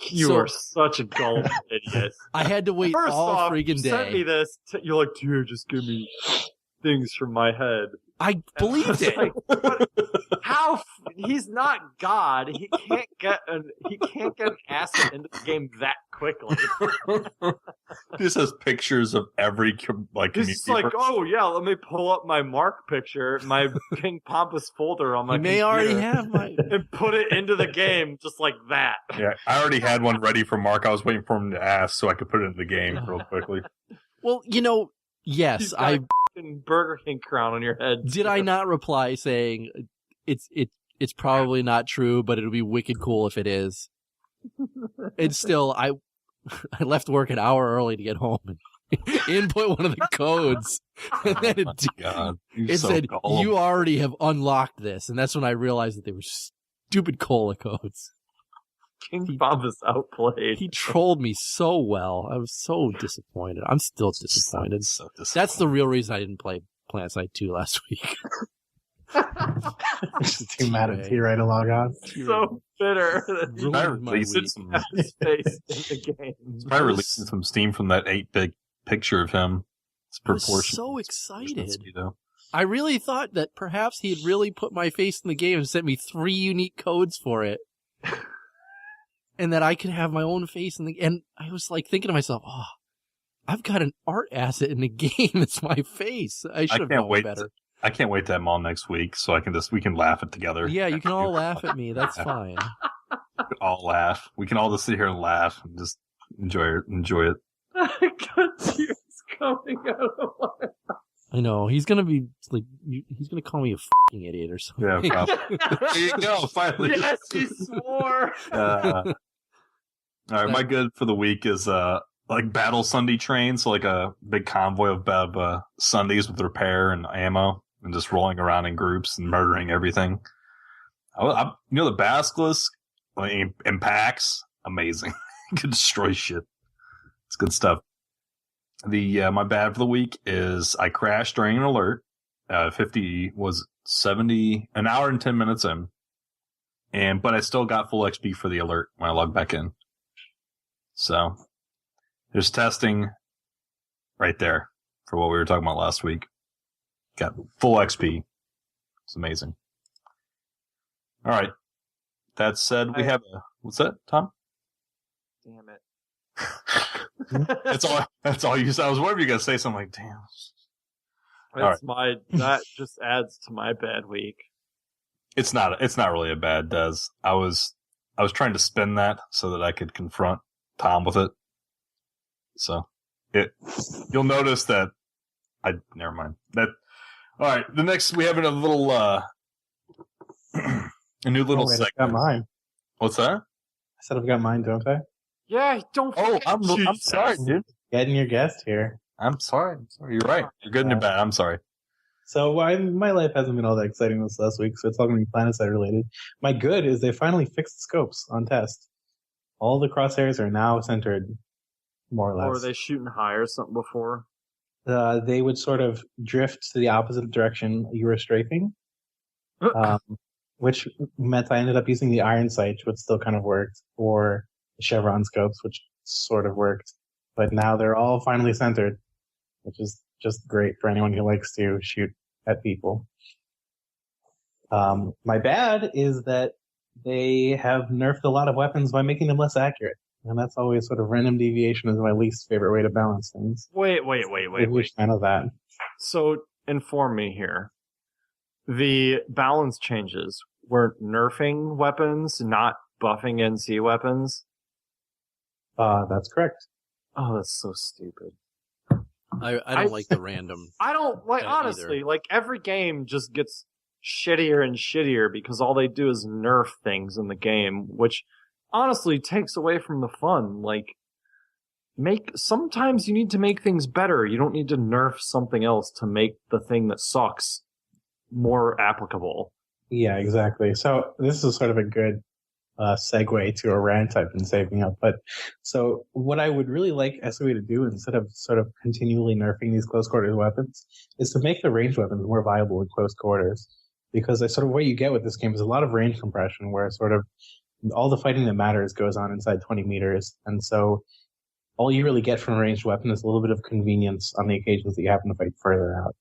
You are such a gullible idiot. I had to wait First all off, freaking you day. sent me this. You're like, dude, just give me things from my head. I believed it. Like, how? He's not God. He can't get an asset into the game that quickly. This has pictures of every He's just like, oh yeah, let me pull up my Mark picture, my King Pompous folder on my You may computer, already have my and put it into the game just like that. Yeah, I already had one ready for Mark. I was waiting for him to ask so I could put it into the game real quickly. Well, yes, I Burger King crown on your head. Did I not reply saying it's probably not true, but it'll be wicked cool if it is? And still, I left work an hour early to get home and input one of the codes, and then it said you already have unlocked this, and that's when I realized that they were stupid cola codes. King Pompous outplayed. He trolled me so well. I was so disappointed. I'm still disappointed. So disappointed. That's the real reason I didn't play PlanetSide 2 last week. Just too mad at T-Ray to log on. So bitter. I released His face in the game. I released some Steam from that 8-bit picture of him. It's I was proportional. so excited. Though. I really thought that perhaps he had really put my face in the game and sent me 3 unique codes for it. And that I could have my own face in the and I was like thinking to myself, oh, I've got an art asset in the game that's my face. I should have known better. I can't wait to have him on next week so we can laugh it together. Yeah, you can all laugh at me. That's fine. We can all laugh. We can all just sit here and laugh and just enjoy it. I got tears coming out of my eyes. I know. He's going to be like, he's going to call me a fucking idiot or something. Yeah, probably. There you go, finally. Yes, he swore. All right, my good for the week is like battle Sunday trains, so like a big convoy of Sundays with repair and ammo, and just rolling around in groups and murdering everything. The Basilisk in packs, amazing. You can destroy shit. It's good stuff. My bad for the week is I crashed during an alert. 70 an hour and 10 minutes in, but I still got full XP for the alert when I logged back in. So there's testing right there for what we were talking about last week. Got full XP. It's amazing. All right. That said, we have what's that, Tom? Damn it. That's all you said. I was wondering if you guys say something like, damn. That just adds to my bad week. It's not really a bad Des. I was trying to spin that so that I could confront Tom with it. So you'll notice that never mind. That all right, the next we have a little a new little segment. I've got mine. What's that? I said I've got mine, don't I? Yeah, don't. Oh, I'm sorry, dude. Getting your guest here. I'm sorry. You're right. You're good and you're bad. I'm sorry. So my life hasn't been all that exciting this last week, so it's all going to be PlanetSide related. My good is they finally fixed scopes on test. All the crosshairs are now centered, more or less. Or were they shooting high or something before? They would sort of drift to the opposite direction you were strafing, which meant I ended up using the iron sight, which still kind of worked, or the chevron scopes, which sort of worked. But now they're all finally centered, which is just great for anyone who likes to shoot at people. My bad is that they have nerfed a lot of weapons by making them less accurate. And that's always sort of random deviation is my least favorite way to balance things. Wait. I know that. So, inform me here. The balance changes were nerfing weapons, not buffing NC weapons? That's correct. Oh, that's so stupid. I don't like the random. I don't like, honestly, like every game just gets shittier and shittier because all they do is nerf things in the game, which honestly takes away from the fun. Like, sometimes you need to make things better. You don't need to nerf something else to make the thing that sucks more applicable. Yeah, exactly. So this is sort of a good segue to a rant I've been saving up. But so what I would really like SOE to do instead of sort of continually nerfing these close quarters weapons is to make the range weapons more viable in close quarters. Because sort of what you get with this game is a lot of range compression where sort of all the fighting that matters goes on inside 20 meters. And so all you really get from a ranged weapon is a little bit of convenience on the occasions that you happen to fight further out.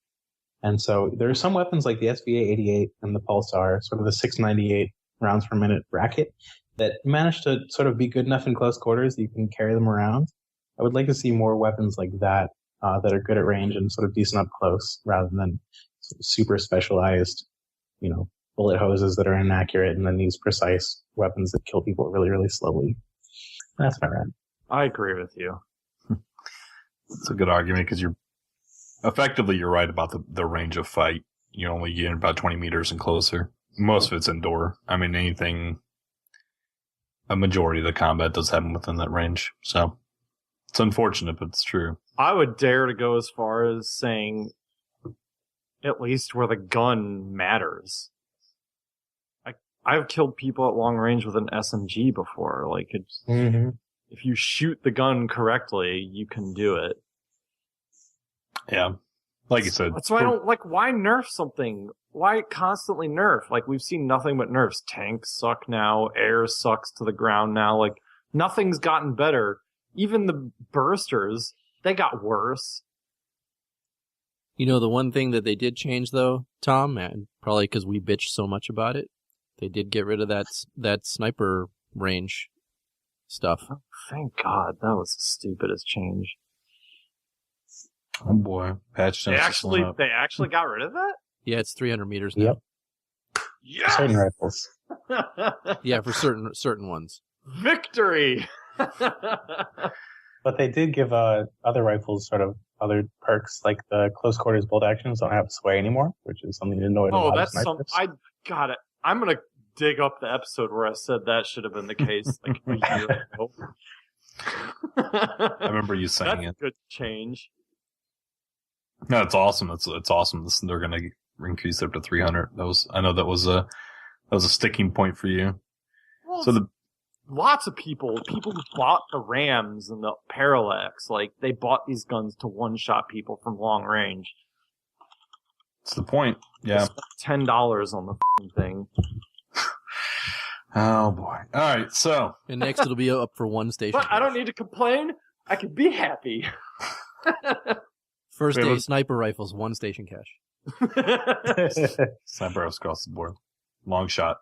And so there are some weapons like the SVA-88 and the Pulsar, sort of the 698 rounds per minute bracket, that manage to sort of be good enough in close quarters that you can carry them around. I would like to see more weapons like that that are good at range and sort of decent up close rather than sort of super specialized, bullet hoses that are inaccurate and then these precise weapons that kill people really, really slowly. That's my rant. I agree with you. It's a good argument because you're right about the range of fight. You only get about 20 meters and closer. Most of it's indoor. I mean, a majority of the combat does happen within that range. So it's unfortunate, but it's true. I would dare to go as far as saying at least where the gun matters. I've killed people at long range with an SMG before. Like, if you shoot the gun correctly, you can do it. Yeah. Like you said. That's why I don't, why nerf something? Why constantly nerf? Like, we've seen nothing but nerfs. Tanks suck now. Air sucks to the ground now. Like, nothing's gotten better. Even the bursters, they got worse. The one thing that they did change, though, Tom, and probably because we bitched so much about it, they did get rid of that sniper range stuff. Oh, thank God. That was the stupidest change. Oh boy, patch They actually got rid of that? Yeah, it's 300 meters now. Yep. Yes! Certain rifles. Yeah, for certain ones. Victory! But they did give other rifles sort of other perks, like the close quarters bolt actions don't have sway anymore, which is something that annoyed a lot of snipers. I got it. I'm gonna dig up the episode where I said that should have been the case like a year ago. I remember you saying That's it. a good change. No, it's awesome. It's awesome. They're going to increase it up to 300. I know that was a sticking point for you. Well, so lots of people who bought the Rams and the Parallax, like, they bought these guns to one-shot people from long range. That's the point. Yeah. $10 on the thing. Oh boy. All right. So. And next it'll be up for one station. But I don't need to complain. I can be happy. First day sniper rifles, one station cache. Sniper rifles across the board. Long shot.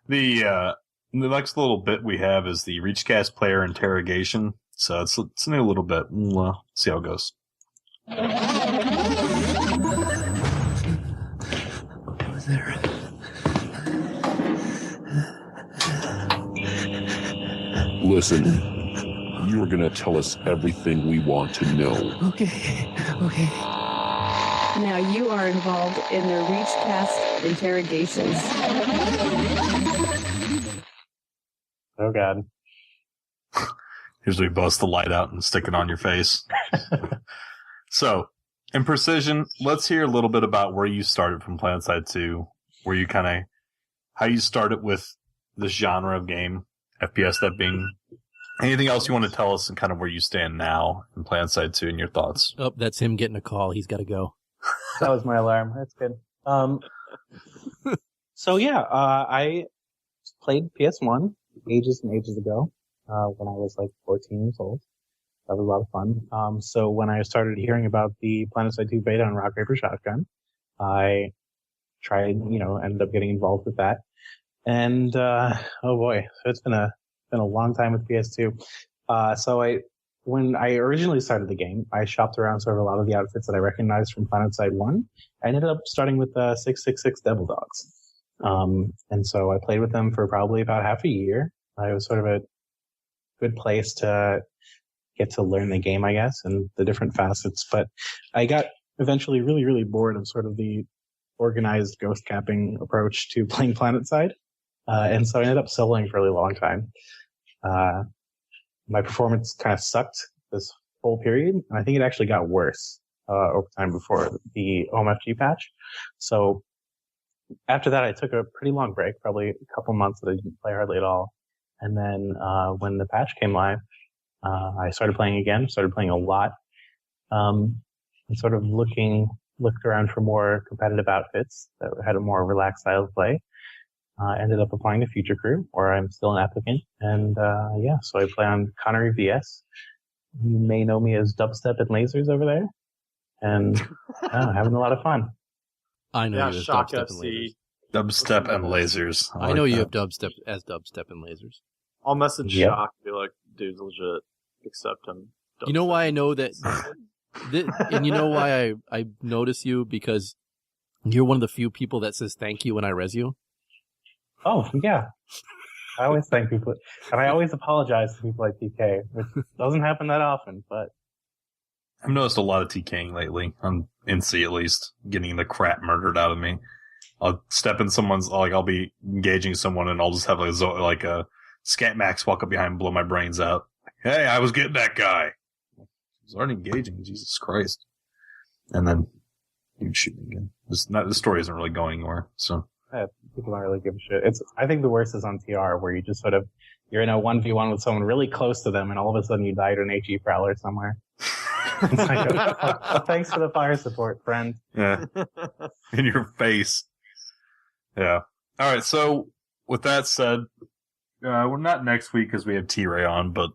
The next little bit we have is the ReachCast player interrogation. So it's a new little bit. We'll see how it goes. There. Listen, you're gonna tell us everything we want to know. Okay. Now you are involved in the ReachCast interrogations. Oh, God. Here's where we bust the light out and stick it on your face. So, in Precision, let's hear a little bit about where you started from PlanetSide 2, where you how you started with this genre of game, FPS that being. Anything else you want to tell us and kind of where you stand now in PlanetSide 2 and your thoughts? Oh, that's him getting a call. He's got to go. That was my alarm. That's good. So yeah, I played PS1 ages and ages ago, when I was like 14 years old. That was a lot of fun. So when I started hearing about the PlanetSide 2 beta on Rock Paper Shotgun, I tried, ended up getting involved with that. And, oh boy, so it's been a long time with PS2. When I originally started the game, I shopped around sort of a lot of the outfits that I recognized from PlanetSide 1. I ended up starting with 666 Devil Dogs. And so I played with them for probably about half a year. It was sort of a good place to get to learn the game, I guess, and the different facets. But I got eventually really, really bored of sort of the organized ghost capping approach to playing PlanetSide. And so I ended up soloing for a really long time. My performance kind of sucked this whole period, and I think it actually got worse over time before the OMFG patch. So after that, I took a pretty long break, probably a couple months that I didn't play hardly at all. And then when the patch came live, I started playing again, started playing a lot, and sort of looked around for more competitive outfits that had a more relaxed style of play. Ended up applying to Future Crew, where I'm still an applicant. And so I play on Connery VS. You may know me as Dubstep and Lasers over there. And having a lot of fun. I know you as Shock Dubstep FC. and Lasers. Dubstep and lasers. I know you have Dubstep as Dubstep and Lasers. I'll message Shock and be like, dude's legit. Accept him. You know why I know that? And you know why I notice you? Because you're one of the few people that says thank you when I res you. Oh, yeah. I always thank people. And I always apologize to people like TK, which doesn't happen that often, but... I've noticed a lot of TKing lately, on NC at least, getting the crap murdered out of me. I'll step in someone's, I'll be engaging someone and I'll just have like a Scat Max walk up behind and blow my brains out. Hey, I was getting that guy. I was already engaging, Jesus Christ. And then you'd shoot me again. The story isn't really going anywhere, so... Yeah, people don't really give a shit. I think the worst is on TR, where you just sort of, you're in a 1v1 with someone really close to them, and all of a sudden you die to an HE Prowler somewhere. It's like, thanks for the fire support, friend. Yeah. In your face. Yeah. All right. So with that said, we're not next week because we have T-Ray on, but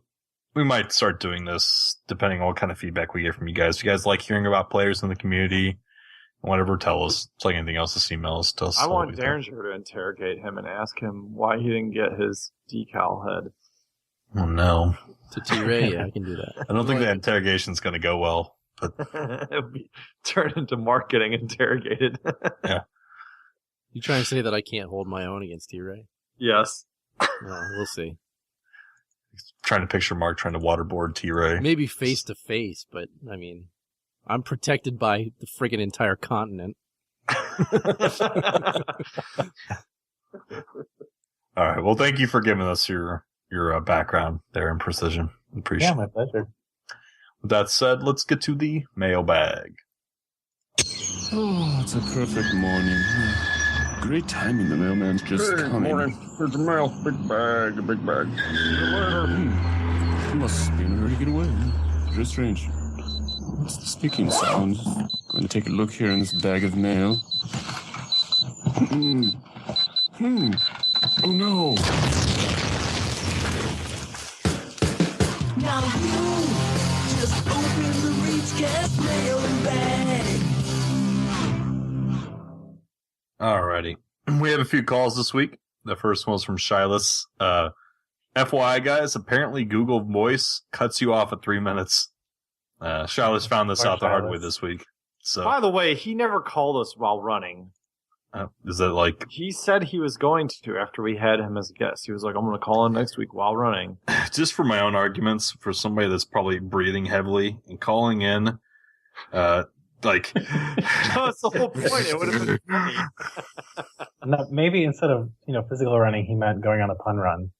we might start doing this depending on what kind of feedback we get from you guys. If you guys like hearing about players in the community, whatever, tell us. It's like anything else, just email us. Tell us. I want Derringer to interrogate him and ask him why he didn't get his decal head. Oh no. To T-Ray, yeah, I can do that. I don't think that interrogation's going to go well, but it'll be turned into Mark getting interrogated. Yeah. You trying to say that I can't hold my own against T-Ray? Yes. Well, we'll see. Trying to picture Mark trying to waterboard T-Ray. Maybe face to face, but I mean, I'm protected by the friggin' entire continent. All right. Well, thank you for giving us your background there in Precision. Appreciate it. Yeah, my pleasure. With that said, let's get to the mailbag. Oh, it's a perfect morning. Great timing, the mailman's just coming. Morning. Here's the mail. Big bag, a big bag. He must be in a hurry to get away. Very strange. What's the speaking sound? Going to take a look here in this bag of mail. Oh no! Now you just open the ReachCast mail bag. Alrighty. We have a few calls this week. The first one was from Shilas. FYI, guys, apparently Google Voice cuts you off at 3 minutes. Shilas found this out the hard way this week. So, by the way, he never called us while running. Is that like... He said he was going to after we had him as a guest. He was like, I'm going to call in next week while running. Just for my own arguments, for somebody that's probably breathing heavily and calling in, like... That's the whole point. It would have been funny. No, maybe instead of, physical running, he meant going on a pun run.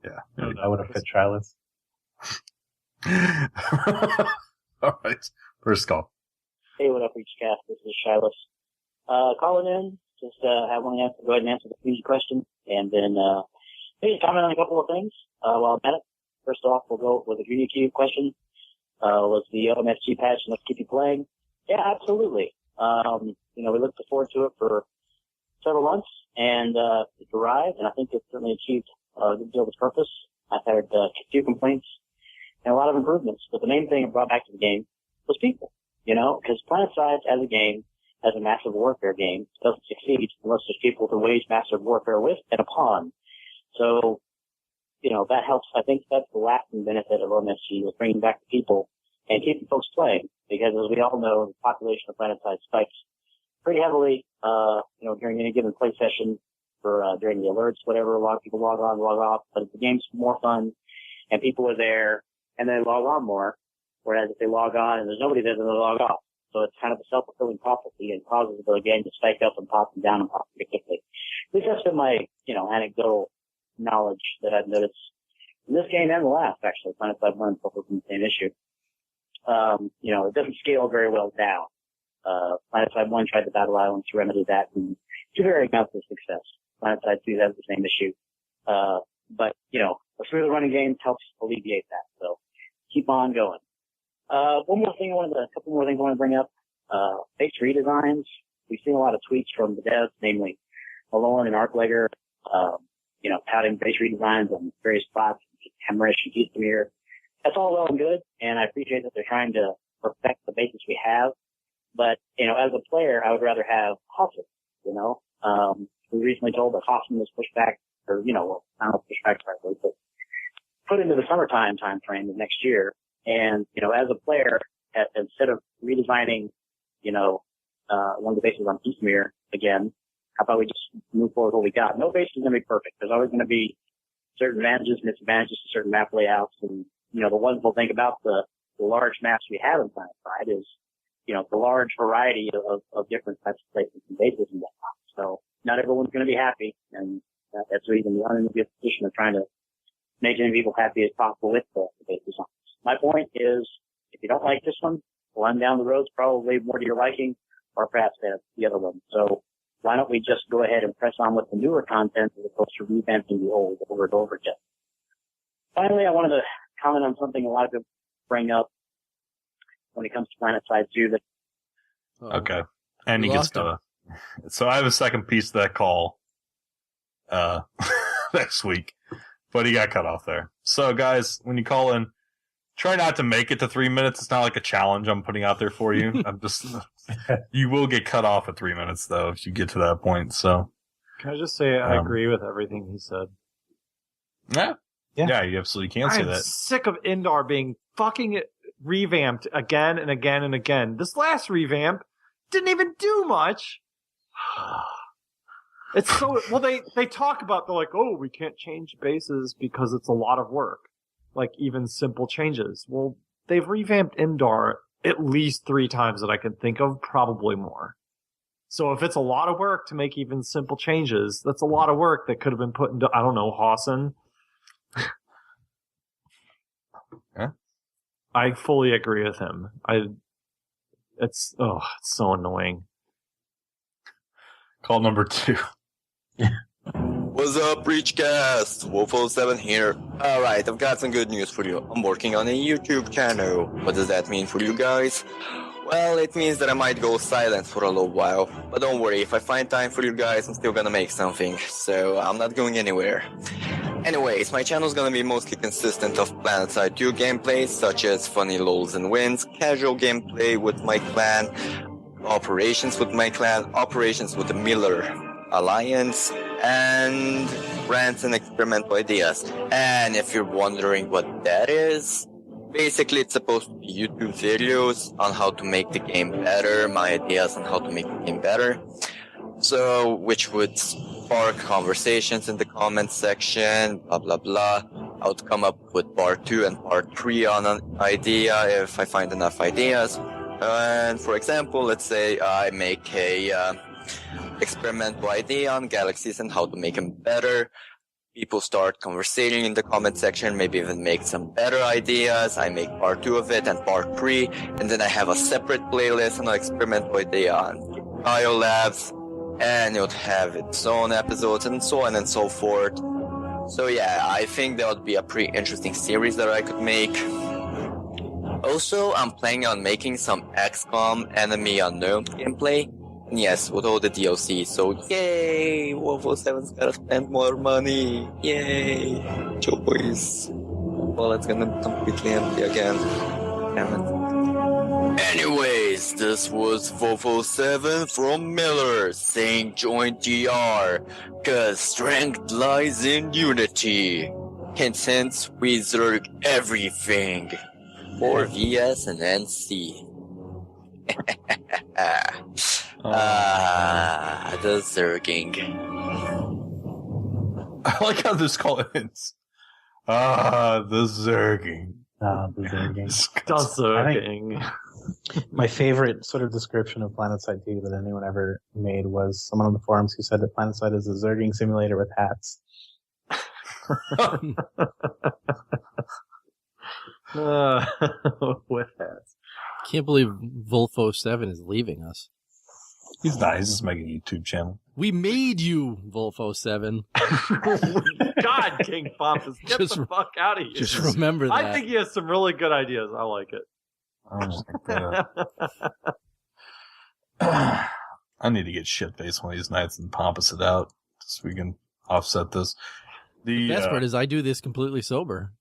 Yeah. That would have fit Shilas. All right. First call. Hey, what up, ReachCast? This is Shilas. Calling in, just have one answer. Go ahead and answer the community question, and then maybe comment on a couple of things while I'm at it. First off, we'll go with the community question. Was the OMSG patch enough to keep you playing? Yeah, absolutely. We looked forward to it for several months, and it arrived, and I think it certainly achieved a good deal of its purpose. I've had a few complaints and a lot of improvements, but the main thing it brought back to the game was people, because PlanetSide as a game, as a massive warfare game, doesn't succeed unless there's people to wage massive warfare with and upon. So, that helps. I think that's the lasting benefit of OMSG, was bringing back the people and keeping folks playing, because as we all know, the population of PlanetSide spikes pretty heavily, during any given play session during the alerts, whatever. A lot of people log on, log off, but the game's more fun and people are there and they log on more. Whereas if they log on and there's nobody there, then they log off. So it's kind of a self-fulfilling prophecy and causes the game to spike up and pop and down and pop pretty quickly. At least that's been my, anecdotal knowledge that I've noticed in this game and the last, actually. PlanetSide 1 suffers from the same issue. It doesn't scale very well down. PlanetSide 1 tried the Battle Island to remedy that and to varying amounts of success. PlanetSide 2 has the same issue. But, you know, a smoother running game helps alleviate that. So keep on going. A couple more things I want to bring up. Base redesigns. We've seen a lot of tweets from the devs, namely Malone and Arclegger, you know, touting base redesigns on various spots, Hemrish and Houston. That's all well and good, and I appreciate that they're trying to perfect the bases we have. But, you know, as a player, I would rather have Hoffman, you know. We recently told that Hoffman was pushed back, or, you know, well, I don't know if pushed back correctly, but put into the summertime time frame of next year. And, you know, as a player, instead of redesigning, you know, one of the bases on Eastmere again, how about we just move forward with what we got? No base is going to be perfect. There's always going to be certain advantages and disadvantages to certain map layouts. And, you know, the wonderful thing about the large maps we have in PlanetSide is, you know, the large variety of different types of places and bases and whatnot. So not everyone's going to be happy. And that's the reason we're in the position of trying to make as many people happy as possible with the bases on. My point is, if you don't like this one, one down the road's probably more to your liking, or perhaps the other one. So why don't we just go ahead and press on with the newer content as opposed to revamping the old over and over again? Finally, I wanted to comment on something a lot of people bring up when it comes to PlanetSide 2. Okay. And he gets to... So I have a second piece of that call next week, but he got cut off there. So, guys, when you call in, try not to make it to 3 minutes. It's not like a challenge I'm putting out there for you. I'm just... You will get cut off at 3 minutes, though, if you get to that point. So, can I just say I agree with everything he said? Yeah, you absolutely can say that. I'm sick of Indar being fucking revamped again and again and again. This last revamp didn't even do much. It's so... Well, they talk about, they're like, oh, we can't change bases because it's a lot of work. Like, even simple changes. Well, they've revamped Indar at least 3 times that I can think of, probably more. So if it's a lot of work to make even simple changes, that's a lot of work that could have been put into, I don't know, Hawson. Yeah. I fully agree with him. It's so annoying. Call number 2. What's up, ReachCast? Wolf07 here. Alright, I've got some good news for you. I'm working on a YouTube channel. What does that mean for you guys? Well, it means that I might go silent for a little while. But don't worry, if I find time for you guys, I'm still gonna make something. So I'm not going anywhere. Anyways, my channel's gonna be mostly consistent of PlanetSide 2 gameplays, such as funny lulls and wins, casual gameplay with my clan, operations with my clan, operations with the Miller Alliance, and rants and experimental ideas. And if you're wondering what that is, basically it's supposed to be YouTube videos on how to make the game better, my ideas on how to make the game better. So, which would spark conversations in the comments section, blah blah blah. I would come up with part 2 and part 3 on an idea if I find enough ideas. And for example, let's say I make a experimental idea on galaxies and how to make them better. People start conversating in the comment section, maybe even make some better ideas. I make part 2 of it and part 3, and then I have a separate playlist on an experimental idea on biolabs, and it would have its own episodes and so on and so forth. So yeah, I think that would be a pretty interesting series that I could make. Also, I'm planning on making some XCOM Enemy Unknown gameplay. Yes, with all the DLC, so yay! Wolf07's gotta spend more money! Yay! Choice! Well, it's gonna be completely empty again. Damn it. Anyways, this was Wolf07 from Miller saying join GR, cause strength lies in unity. Hence, we zerg everything. For VS and NC. The zerging. I like how this call ends. The zerging. The zerging. The zerging. My favorite sort of description of PlanetSide 2 that anyone ever made was someone on the forums who said that PlanetSide is a zerging simulator with hats. With hats. Can't believe Volfo7 is leaving us. He's not. He's just making a YouTube channel. We made you, Volfo7. God, King Pompous, get the fuck out of here. Just remember that. I think he has some really good ideas. I like it. I don't like that. I need to get shit-faced one of these nights and pompous it out so we can offset this. The best part is I do this completely sober.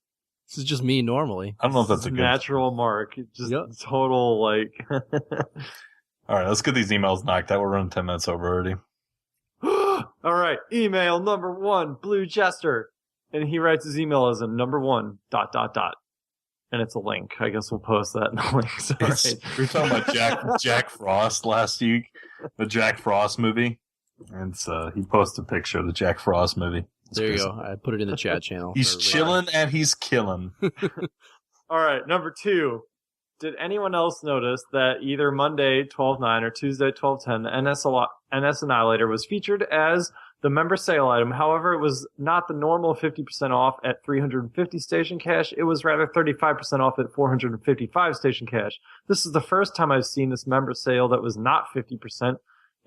This is just me normally. I don't know if that's a good... natural Mark. Just total, like... All right, let's get these emails knocked out. We're running 10 minutes over already. All right, email number 1, Blue Jester. And he writes his email as a number 1, ... And it's a link. I guess we'll post that in the links. All right. We were talking about Jack Frost last week, the Jack Frost movie. And he posted a picture of the Jack Frost movie. There you go. I put it in the chat channel. He's chilling and he's killing. All right, number 2. Did anyone else notice that either Monday 12/9 or Tuesday 12/10, the NS Annihilator was featured as the member sale item? However, it was not the normal 50% off at 350 station cash. It was rather 35% off at 455 station cash. This is the first time I've seen this member sale that was not 50%,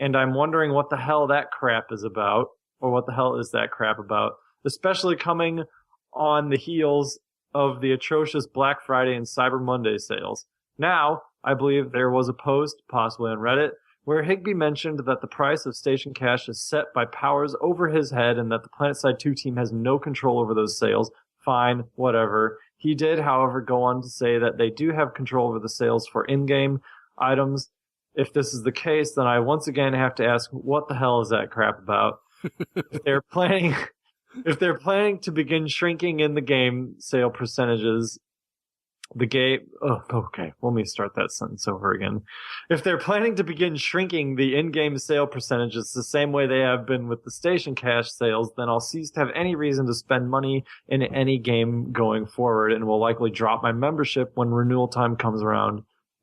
and I'm wondering what the hell that crap is about, or what the hell is that crap about, especially coming on the heels of the atrocious Black Friday and Cyber Monday sales. Now, I believe there was a post, possibly on Reddit, where Higby mentioned that the price of station cash is set by powers over his head and that the PlanetSide 2 team has no control over those sales. Fine, whatever. He did, however, go on to say that they do have control over the sales for in-game items. If this is the case, then I once again have to ask, what the hell is that crap about? If they're planning to begin shrinking in the game sale percentages, okay, let me start that sentence over again. If they're planning to begin shrinking the in-game sale percentages the same way they have been with the station cash sales, then I'll cease to have any reason to spend money in any game going forward and will likely drop my membership when renewal time comes around.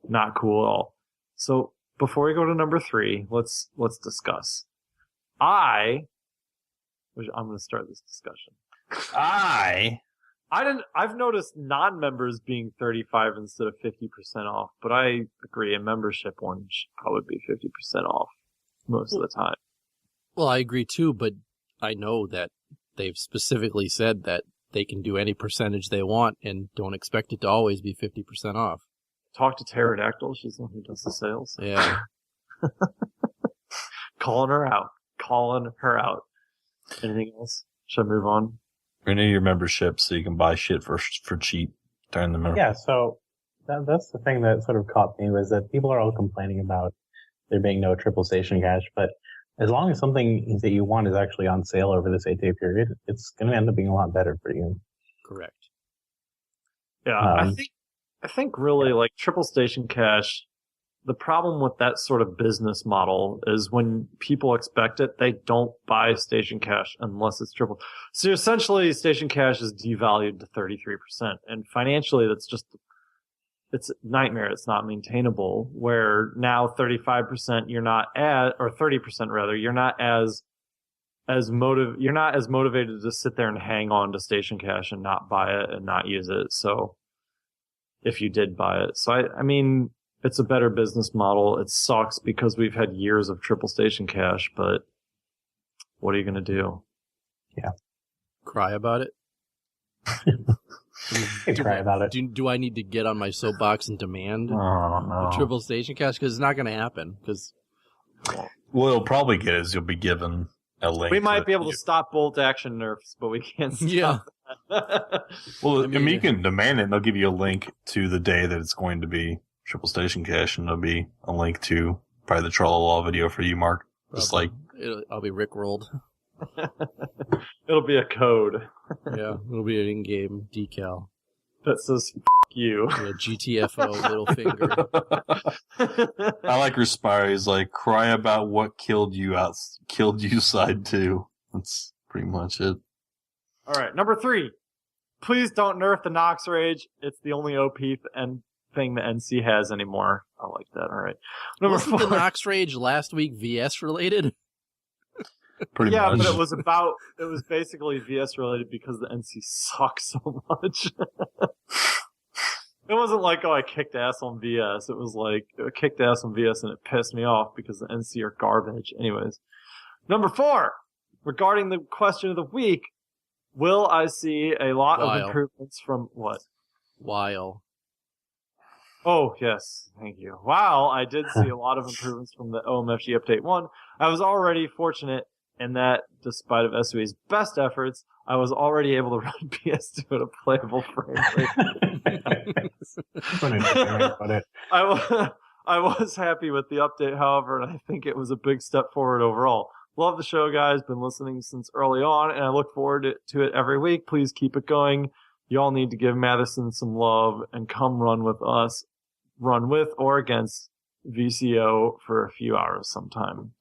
Not cool at all. So before we go to number 3, let's discuss. I'm going to start this discussion. I've noticed non-members being 35 instead of 50% off, but I agree a membership one should probably be 50% off most of the time. Well, I agree too, but I know that they've specifically said that they can do any percentage they want and don't expect it to always be 50% off. Talk to Pterodactyl. She's the one who does the sales. Yeah. Calling her out. Anything else? Should I move on? Renew your membership so you can buy shit for cheap during the membership. Yeah, so that's the thing that sort of caught me, was that people are all complaining about there being no triple station cash, but as long as something that you want is actually on sale over this 8-day period, it's going to end up being a lot better for you. Correct. Yeah, I think really like triple station cash, the problem with that sort of business model is when people expect it, they don't buy station cash unless it's triple. So essentially, station cash is devalued to 33%. And financially, it's a nightmare. It's not maintainable. Where now 35% you're not at, or 30% rather, you're not as motivated to sit there and hang on to station cash and not buy it and not use it. So if you did buy it. So I mean, it's a better business model. It sucks because we've had years of triple station cash, but what are you going to do? Yeah. Cry about it? Do I need to get on my soapbox and demand a triple station cash? Because it's not going to happen. What it'll probably get is you'll be given a link. We might be able to stop bolt action nerfs, but we can't stop that. Well, I mean, you can demand it, and they'll give you a link to the day that it's going to be triple station cash, and there'll be a link to probably the Trollalaw video for you, Mark. Just like I'll be rickrolled. It'll be a code. Yeah, it'll be an in-game decal that says "F you." Yeah, GTFO, little finger. I like Respire. He's like, cry about what killed you side 2. That's pretty much it. All right, number 3. Please don't nerf the Nox Rage. It's the only OP and thing the NC has anymore. I like that. All right. Number 4. The Nox Rage last week VS related? Pretty much. But it was basically VS related because the NC sucks so much. It wasn't like, oh, I kicked ass on VS. It was like, I kicked ass on VS and it pissed me off because the NC are garbage. Anyways. Number 4, regarding the question of the week, will I see a lot of improvements from what? While. Oh, yes. Thank you. Wow, I did see a lot of improvements from the OMFG Update 1. I was already fortunate in that, despite of SUA's best efforts, I was already able to run PS2 at a playable frame rate. I was happy with the update, however, and I think it was a big step forward overall. Love the show, guys. Been listening since early on, and I look forward to it every week. Please keep it going. Y'all need to give Madison some love and come run with us. Run with or against VCO for a few hours sometime.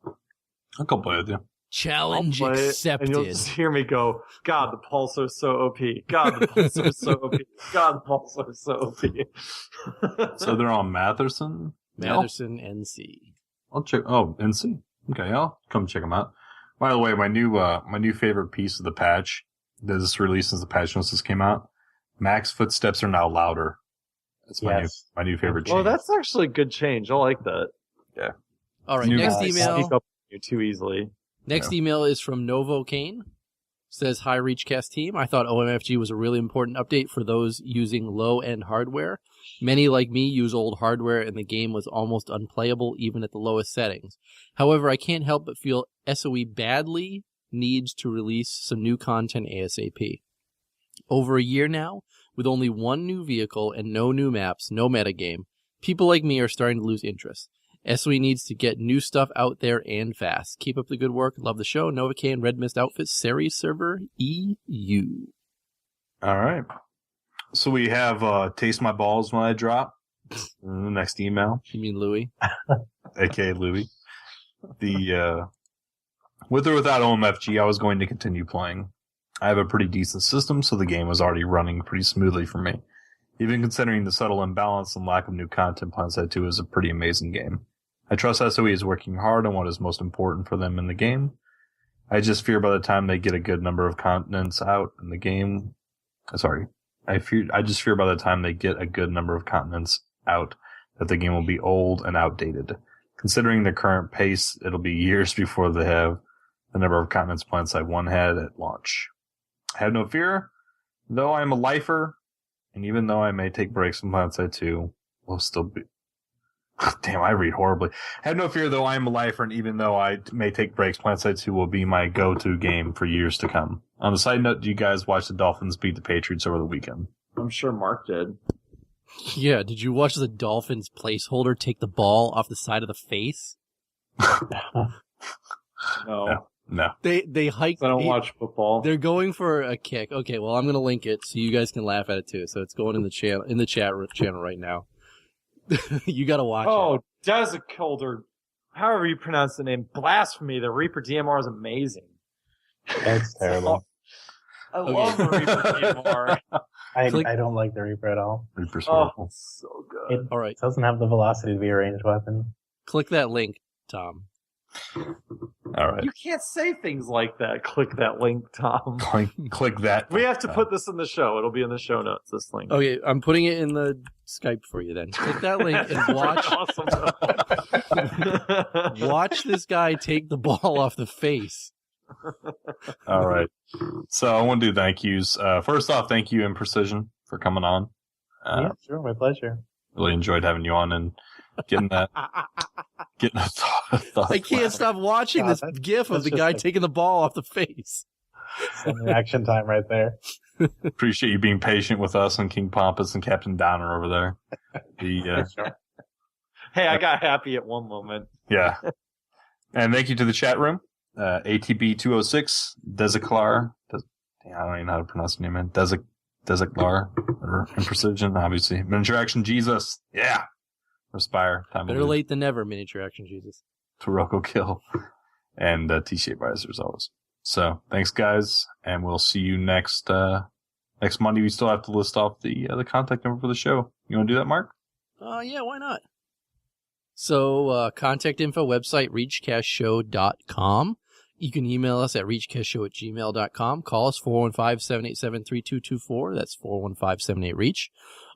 I'll go play with you. Challenge accepted. And you'll just hear me go, God, the Pulsar's so OP. God, the Pulsar's so OP. God, the Pulsar's so OP. So they're on Matherson? Matherson NC. I'll check. Oh, NC. Okay, I'll come check them out. By the way, my new favorite piece of the patch that is released since the patch notes just came out. Mac's footsteps are now louder. That's my new favorite change. Well, that's actually a good change. I like that. Yeah. All right, next email. Sneak up you too easily. Next email is from Novo Kane. Says, hi, ReachCast team. I thought OMFG was a really important update for those using low-end hardware. Many, like me, use old hardware, and the game was almost unplayable even at the lowest settings. However, I can't help but feel SOE badly needs to release some new content ASAP. Over a year now, with only one new vehicle and no new maps, no metagame, people like me are starting to lose interest. SOE needs to get new stuff out there and fast. Keep up the good work. Love the show. Novocaine Red Mist Outfits, Series Server EU. All right. So we have Taste My Balls When I Drop. In the next email. You mean Louis? A.K.A. Louis. With or without OMFG, I was going to continue playing. I have a pretty decent system, so the game was already running pretty smoothly for me. Even considering the subtle imbalance and lack of new content, Planet 2 is a pretty amazing game. I trust SOE is working hard on what is most important for them in the game. I just fear by the time they get a good number of continents out in the game... I just fear by the time they get a good number of continents out that the game will be old and outdated. Considering the current pace, it'll be years before they have the number of continents PlanetSide 1 had at launch. Have no fear, though I am a lifer, and even though I may take breaks from PlanetSide 2, we'll still be... Damn, I read horribly. Have no fear, though I am a lifer, and even though I may take breaks, PlanetSide 2 will be my go-to game for years to come. On a side note, do you guys watch the Dolphins beat the Patriots over the weekend? I'm sure Mark did. Yeah, did you watch the Dolphins placeholder take the ball off the side of the face? No. No. They hiked. I don't watch football. They're going for a kick. Okay, well, I'm going to link it so you guys can laugh at it too. So it's going in the chat channel right now. You got to watch it. Oh, Desicolder. However you pronounce the name. Blasphemy. The Reaper DMR is amazing. That's terrible. I love the Reaper DMR. I don't like the Reaper at all. Reaper's horrible. So good. All right. Doesn't have the velocity to be a ranged weapon. Click that link, Tom. All right. You can't say things like that. Click that link, Tom. Click that. We have to put this in the show. It'll be in the show notes, this link. Okay, I'm putting it in the Skype for you then. Click that link and watch. Watch this guy take the ball off the face. All right. So I want to do thank yous. First off, thank you, Imprecision, for coming on. Yeah, sure. My pleasure. Really enjoyed having you on and getting a thought. I can't stop watching this gif of the guy taking the ball off the face. Some reaction time right there. Appreciate you being patient with us and King Pompous and Captain Downer over there. Hey, I got happy at one moment. Yeah. And thank you to the chat room. ATB206, Desiclar. I don't even know how to pronounce the name, man. Desiclar. Or Imprecision, obviously. Miniature Action Jesus. Yeah. Respire. Time Better late than never, Miniature Action Jesus. Taroko Kill. And T-Shape Visor as always. So, thanks guys, and we'll see you next Monday. We still have to list off the contact number for the show. You want to do that, Mark? Yeah, why not? So, contact info website, reachcastshow.com. You can email us at reachcastshow@gmail.com. Call us 415-787-3224. That's 415-78-REACH.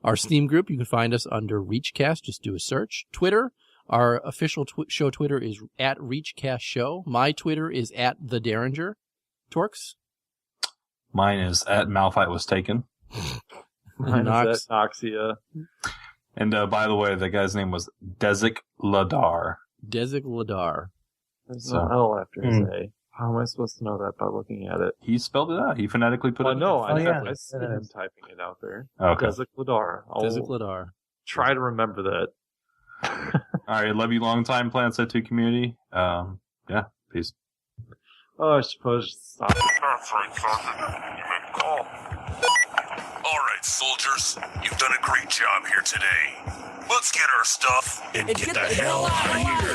Our Steam group, you can find us under ReachCast. Just do a search. Twitter, our official show Twitter is at ReachCast Show. My Twitter is at The Derringer. Torx? Mine is at Malphite Was Taken. Mine is at Noxia. And by the way, the guy's name was Dezik Ladar. Dezik Ladar. There's no L after his A. How am I supposed to know that by looking at it? He spelled it out. He phonetically put it. No, I see him typing it out there. Okay. Dezik Ladar. Dezik Ladar. Try to remember that. All right, love you long time, PlanetSide 2 community. Yeah, peace. Oh, I suppose stop. That's right, Sergeant. You made a call. All right, soldiers. You've done a great job here today. Let's get our stuff and get the hell out of here.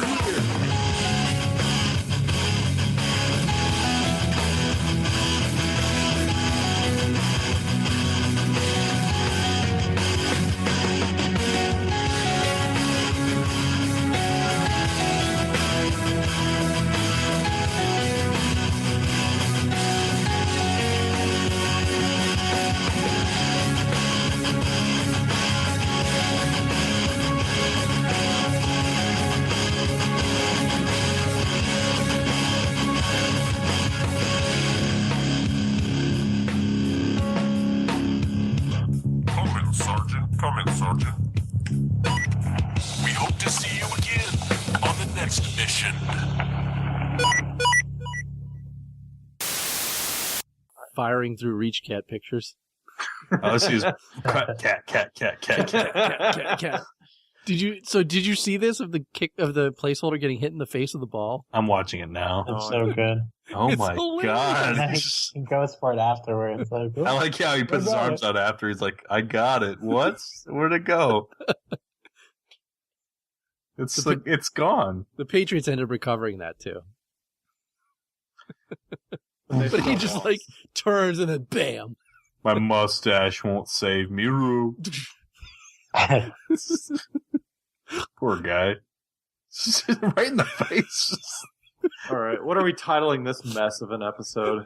Come in, Sergeant. We hope to see you again on the next mission. Firing through ReachCat pictures. Oh, this is cat. Did you see this of the kick of the placeholder getting hit in the face with the ball? I'm watching it now. It's so good. Oh It's my hilarious. god. He goes for it afterwards. Like, I like how he puts his arms out after. He's like, I got it. What? Where'd it go? It's gone. The Patriots ended up recovering that too. But he just like turns and then bam. My mustache won't save me, Roo. Poor guy. Right in the face. All right, what are we titling this mess of an episode?